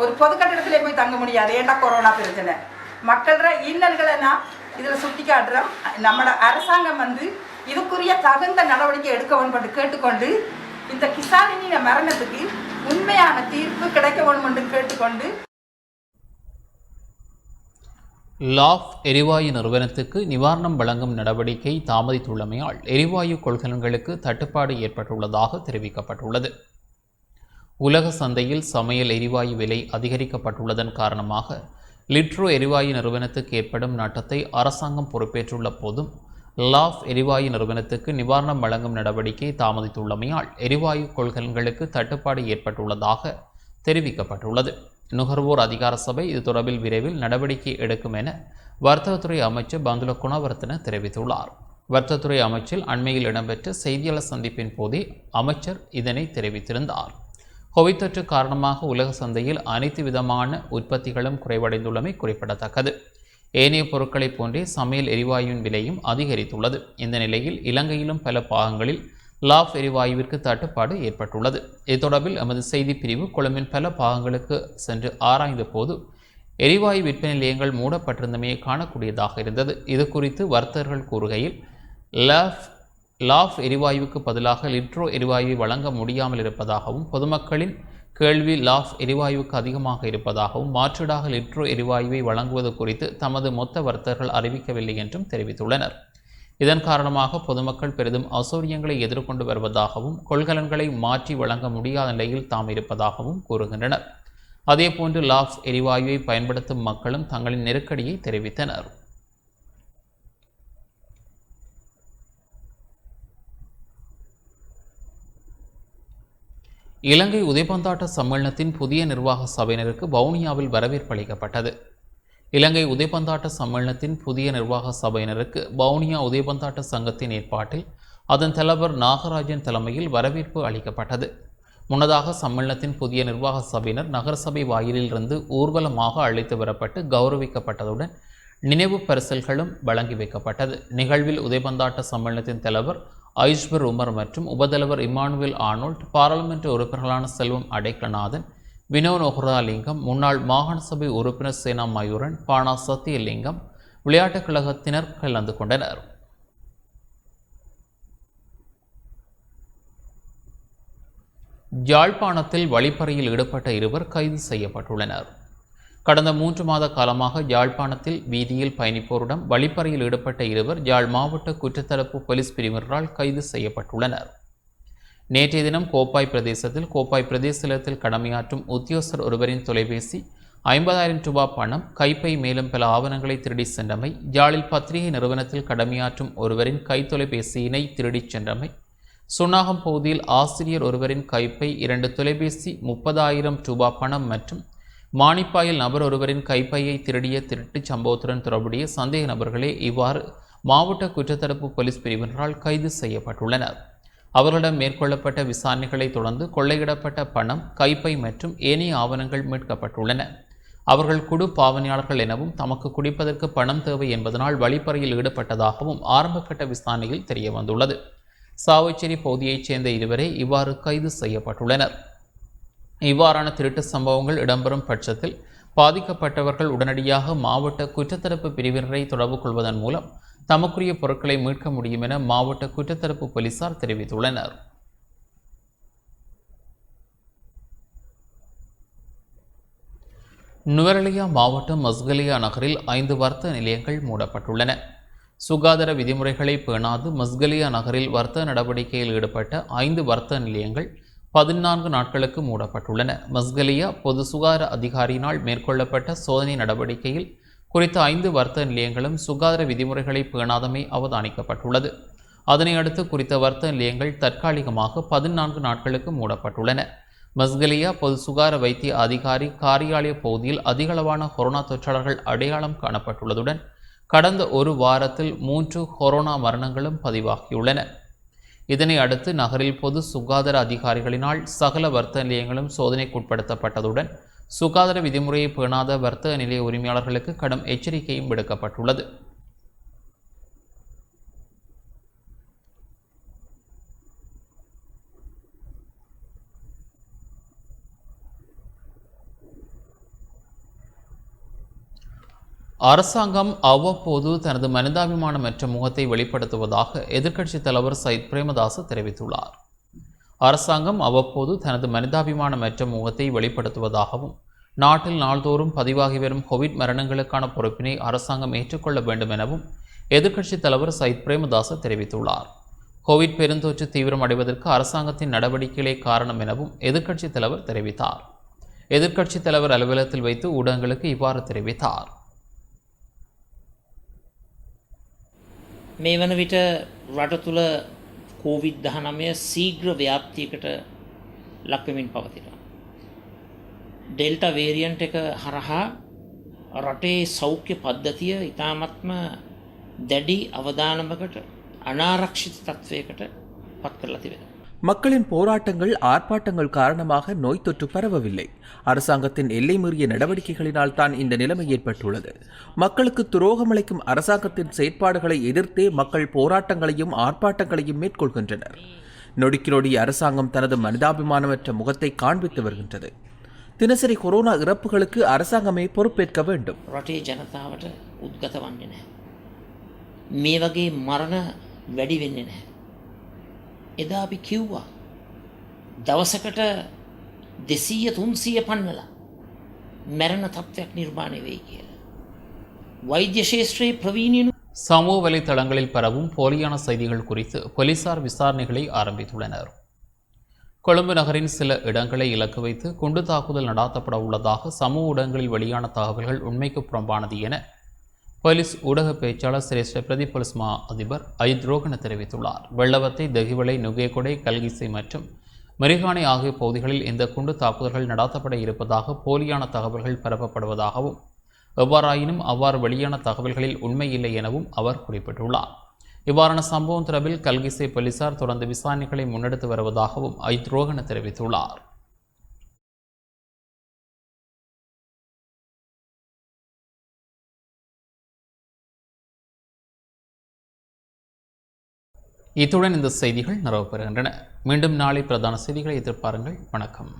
ஒரு பொது கட்டிடத்துலேயும் போய் தங்க முடியாது. ஏன்டா கொரோனா பிரச்சனை. மக்களோட இன்னல்களை நான் இதில் சுட்டி காட்டுறோம். நம்மளோட அரசாங்கம் வந்து இதுக்குரிய தகுந்த நடவடிக்கை எடுக்க வேண்டும் கேட்டுக்கொண்டு, இந்த கிசானின மரணத்துக்கு உண்மையான தீர்ப்பு கிடைக்க வேண்டும் என்று கேட்டுக்கொண்டு, லாஃப் எரிவாயு நிறுவனத்துக்கு நிவாரணம் வழங்கும் நடவடிக்கை தாமதித்துள்ளமையால் எரிவாயு கொள்கலன்களுக்கு தட்டுப்பாடு ஏற்பட்டுள்ளதாக தெரிவிக்கப்பட்டுள்ளது. உலக சந்தையில் சமையல் எரிவாயு விலை அதிகரிக்கப்பட்டுள்ளதன் காரணமாக லிட்ரோ எரிவாயு நிறுவனத்துக்கு ஏற்படும் நட்டத்தை அரசாங்கம் பொறுப்பேற்றுள்ள போதும் லாஃப் எரிவாயு நிறுவனத்துக்கு நிவாரணம் வழங்கும் நடவடிக்கை தாமதித்துள்ளமையால் எரிவாயு கொள்கலன்களுக்கு தட்டுப்பாடு ஏற்பட்டுள்ளதாக தெரிவிக்கப்பட்டுள்ளது. நுகர்வோர் அதிகார சபை இது தொடர்பில் விரைவில் நடவடிக்கை எடுக்கும் என வர்த்தகத்துறை அமைச்சர் பந்துல குணவர்த்தன தெரிவித்துள்ளார். வர்த்தகத்துறை அமைச்சில் அண்மையில் இடம்பெற்ற செய்தியாளர் சந்திப்பின் போதே அமைச்சர் இதனை தெரிவித்திருந்தார். கோவிட் தொற்று காரணமாக உலக சந்தையில் அனைத்து விதமான உற்பத்திகளும் குறைவடைந்துள்ளமை குறிப்பிடத்தக்கது. ஏனைய பொருட்களைப் போன்றே சமையல் எரிவாயுவின் விலையும் அதிகரித்துள்ளது. இந்த நிலையில் இலங்கையிலும் பல பாகங்களில் லாஃப் எரிவாயுவிற்கு தட்டுப்பாடு ஏற்பட்டுள்ளது. இது தொடர்பில் எமது செய்தி பிரிவு கொழும்பின் பல பாகங்களுக்கு சென்று ஆராய்ந்த போது எரிவாயு விற்பனை நிலையங்கள் மூடப்பட்டிருந்தமையை காணக்கூடியதாக இருந்தது. இது குறித்து வர்த்தகர்கள் கூறுகையில் லாஃப் எரிவாயுவுக்கு பதிலாக லிட்ரோ எரிவாயுவை வழங்க முடியாமல் இருப்பதாகவும், பொதுமக்களின் கேள்வி லாஃப் எரிவாயுவுக்கு அதிகமாக இருப்பதாகவும், மாற்றீடாக லிட்ரோ எரிவாயுவை வழங்குவது குறித்து தமது மொத்த வர்த்தகர்கள் அறிவிக்கவில்லை என்றும் தெரிவித்துள்ளனர். இதன் காரணமாக பொதுமக்கள் பெரிதும் அசௌகரியங்களை எதிர்கொண்டு வருவதாகவும், கொள்கலன்களை மாற்றி வழங்க முடியாத நிலையில் தாம் இருப்பதாகவும் கூறுகின்றனர். அதேபோன்று லாஃப் எரிவாயுவை பயன்படுத்தும் மக்களும் தங்களின் நெருக்கடியை தெரிவித்தனர். இலங்கை உதைபந்தாட்ட சம்மேளனத்தின் புதிய நிர்வாக சபையினருக்கு வவுனியாவில் வரவேற்பு அளிக்கப்பட்டது. இலங்கை உதைபந்தாட்ட சம்மேளனத்தின் புதிய நிர்வாக சபையினருக்கு வவுனியா உதைபந்தாட்ட சங்கத்தின் ஏற்பாட்டில் அதன் தலைவர் நாகராஜன் தலைமையில் வரவேற்பு அளிக்கப்பட்டது. முன்னதாக சம்மேளனத்தின் புதிய நிர்வாக சபையினர் நகரசபை வாயிலில் இருந்து ஊர்வலமாக அழைத்து வரப்பட்டு கௌரவிக்கப்பட்டதுடன் நினைவு பரிசல்களும் வழங்கி வைக்கப்பட்டது. நிகழ்வில் உதைபந்தாட்ட சம்மேளனத்தின் தலைவர் ஐஸ்வர் உமர் மற்றும் உபதலைவர் இமானுவேல் ஆர்னோல்ட், பாராளுமன்ற உறுப்பினர்களான செல்வம் அடைக்கலநாதன், வினோத் ஒஹ்ராலிங்கம், முன்னாள் மாகாண சபை உறுப்பினர் சேனா மயூரன், பானா சத்தியலிங்கம், விளையாட்டுக் கழகத்தினர் கலந்து கொண்டனர். யாழ்ப்பாணத்தில் வழிப்பறியில் ஈடுபட்ட இருவர் கைது செய்யப்பட்டுள்ளனர். கடந்த 3 மாத காலமாக யாழ்ப்பாணத்தில் வீதியில் பயணிப்போரிடம் வழிப்பறியில் ஈடுபட்ட இருவர் யாழ் மாவட்ட குற்றத்தடுப்பு போலீஸ் பிரிவினரால் கைது செய்யப்பட்டுள்ளனர். நேற்றைய தினம் கோப்பாய் பிரதேசத்தில் கடமையாற்றும் உத்தியோகஸ்தர் ஒருவரின் தொலைபேசி, 50,000 ரூபாய் பணம், கைப்பை, மேலும் பல ஆவணங்களை திருடி சென்றமை, யாழில் பத்திரிகை நிறுவனத்தில் கடமையாற்றும் ஒருவரின் கைத்தொலைபேசியினை திருடிச் சென்றமை, சுன்னாகம் பகுதியில் ஆசிரியர் ஒருவரின் கைப்பை, 2 தொலைபேசி, 30,000 ரூபாய் பணம் மற்றும் மானிப்பாயில் நபர் ஒருவரின் கைப்பையை திருடிய திருட்டுச் சம்பவத்துடன் தொடர்புடைய சந்தேக நபர்களே இவ்வாறு மாவட்ட குற்றத்தடுப்பு போலீஸ் பிரிவினரால் கைது செய்யப்பட்டுள்ளனர். அவர்களிடம் மேற்கொள்ளப்பட்ட விசாரணைகளை தொடர்ந்து கொள்ளையிடப்பட்ட பணம், கைப்பை மற்றும் ஏனைய ஆவணங்கள் மீட்கப்பட்டுள்ளன. அவர்கள் குடு பாவனையாளர்கள் எனவும் தமக்கு குடிப்பதற்கு பணம் தேவை என்பதனால் வழிப்பறியில் ஈடுபட்டதாகவும் ஆரம்பகட்ட விசாரணையில் தெரியவந்துள்ளது. சாவச்சேரி பகுதியைச் சேர்ந்த இருவரே இவ்வாறு கைது செய்யப்பட்டுள்ளனர். இவ்வாறான திருட்டு சம்பவங்கள் இடம்பெறும் பட்சத்தில் பாதிக்கப்பட்டவர்கள் உடனடியாக மாவட்ட குற்றத்தடுப்பு பிரிவினரை தொடர்பு கொள்வதன் மூலம் தமக்குரிய பொருட்களை மீட்க முடியும் என மாவட்ட குற்றத்தடுப்பு போலீசார் தெரிவித்துள்ளனர். நுவரெலியா மாவட்டம் மஸ்கலியா நகரில் 5 வர்த்தக நிலையங்கள் மூடப்பட்டுள்ளன. சுகாதார விதிமுறைகளை பேணாது மஸ்கலியா நகரில் வர்த்தக நடவடிக்கையில் ஈடுபட்ட 5 வர்த்தக நிலையங்கள் 14 நாட்களுக்கு மூடப்பட்டுள்ளன. மஸ்கலியா பொது சுகாதார அதிகாரியினால் மேற்கொள்ளப்பட்ட சோதனை நடவடிக்கையில் குறித்த 5 வர்த்தக நிலையங்களும் சுகாதார விதிமுறைகளை பேணாதமை அவதானிக்கப்பட்டுள்ளது. அதனை அடுத்து குறித்த வர்த்தக நிலையங்கள் தற்காலிகமாக 14 நாட்களுக்கு மூடப்பட்டுள்ளன. மஸ்கலியா பொது சுகாதார வைத்திய அதிகாரி காரியாலய பகுதியில் அதிகளவான கொரோனா தொற்றாளர்கள் அடையாளம் காணப்பட்டுள்ளதுடன் கடந்த ஒரு வாரத்தில் 3 கொரோனா மரணங்களும் பதிவாகியுள்ளன. இதனை அடுத்து நகரில் பொது சுகாதார அதிகாரிகளினால் சகல வர்த்தக நிலையங்களும் சோதனைக்குட்படுத்தப்பட்டதுடன் சுகாதார விதிமுறையை பேணாத வர்த்தக நிலைய உரிமையாளர்களுக்கு கடும் எச்சரிக்கையும் விடுக்கப்பட்டுள்ளது. அரசாங்கம் அவ்வப்போது தனது மனிதாபிமானமற்ற முகத்தை வெளிப்படுத்துவதாக எதிர்க்கட்சித் தலைவர் சயித் பிரேமதாச தெரிவித்துள்ளார். அரசாங்கம் அவ்வப்போது தனது மனிதாபிமானமற்ற முகத்தை வெளிப்படுத்துவதாகவும் நாட்டில் நாள்தோறும் பதிவாகி வரும் கோவிட் மரணங்களுக்கான பொறுப்பினை அரசாங்கம் ஏற்றுக்கொள்ள வேண்டும் எனவும் எதிர்க்கட்சித் தலைவர் சயித் பிரேமதாச தெரிவித்துள்ளார். கோவிட் பெருந்தொற்று தீவிரமடைவதற்கு அரசாங்கத்தின் நடவடிக்கைகளே காரணம் எனவும் எதிர்க்கட்சித் தலைவர் தெரிவித்தார். எதிர்க்கட்சித் தலைவர் அலுவலகத்தில் வைத்து ஊடகங்களுக்கு இவ்வாறு தெரிவித்தார். මේ වන විට රට තුළ COVID-19 සීග්‍ර ව්‍යාප්තියකට ලක්වෙමින් පවතිනවා. ඩෙල්ටා වේරියන්ට් එක හරහා රටේ සෞඛ්‍ය පද්ධතිය ඉතාමත්ම දැඩි අවදානමකට අනාරක්ෂිත තත්ත්වයකට පත් කරලා තිබෙනවා. மக்களின் போராட்டங்கள் ஆர்ப்பாட்டங்கள் காரணமாக நோய் தொற்று பரவவில்லை. அரசாங்கத்தின் எல்லை மீறிய நடவடிக்கைகளினால் தான் இந்த நிலைமை ஏற்பட்டுள்ளது. மக்களுக்கு துரோகமளிக்கும் அரசாங்கத்தின் செயற்பாடுகளை எதிர்த்தே மக்கள் போராட்டங்களையும் ஆர்ப்பாட்டங்களையும் மேற்கொள்கின்றனர். நொடிக்கு நொடி அரசாங்கம் தனது மனிதாபிமானமற்ற முகத்தை காண்பித்து வருகின்றது. தினசரி கொரோனா இறப்புகளுக்கு அரசாங்கமே பொறுப்பேற்க வேண்டும். රටේ ජනතාවට උද්ගත වන්නේ නැහැ. මේ වගේ මරණ වැඩි වෙන්නේ නැහැ. එදා අපි කිව්වා දවසකට 200-300 පන්නලා මැරෙන තත්ත්වයක් නිර්මාණය වෙයි කියලා. வைத்திய ශාස්ත්‍රයේ ප්‍රවීණියනු சமூக வலைதளங்களில் பரவும் போலியான செய்திகள் குறித்து போலீசார் விசாரணைகளை ஆரம்பித்துள்ளனர். கொழும்பு நகரின் சில இடங்களை இலக்கு வைத்து குண்டு தாக்குதல் நடாத்தப்பட உள்ளதாக சமூக ஊடகங்களில் வெளியான தகவல்கள் உண்மைக்கு புறம்பானது என போலீஸ் ஊடக பேச்சாளர் சிரேஷ்ட பிரதி போலீஸ் மா அதிபர் அஜித் ரோகன தெரிவித்துள்ளார். வெள்ளவத்தை, தெகிவளை, நுகேகொடை, கல்கிசை மற்றும் மெரிகானை ஆகிய பகுதிகளில் இந்த குண்டு தாக்குதல்கள் நடாத்தப்பட இருப்பதாக போலியான தகவல்கள் பரப்பப்படுவதாகவும் எவ்வாறாயினும் அவ்வாறு வெளியான தகவல்களில் உண்மை இல்லை எனவும் அவர் குறிப்பிட்டுள்ளார். இவ்வாறான சம்பவம் தொடர்பில் கல்கிசை போலீசார் தொடர்ந்து விசாரணைகளை முன்னெடுத்து வருவதாகவும் அஜித் ரோகன தெரிவித்துள்ளார். இத்துடன் இந்த செய்திகள் நிறைவு பெறுகின்றன. மீண்டும் நாளை பிரதான செய்திகளை எதிர்பாருங்கள். வணக்கம்.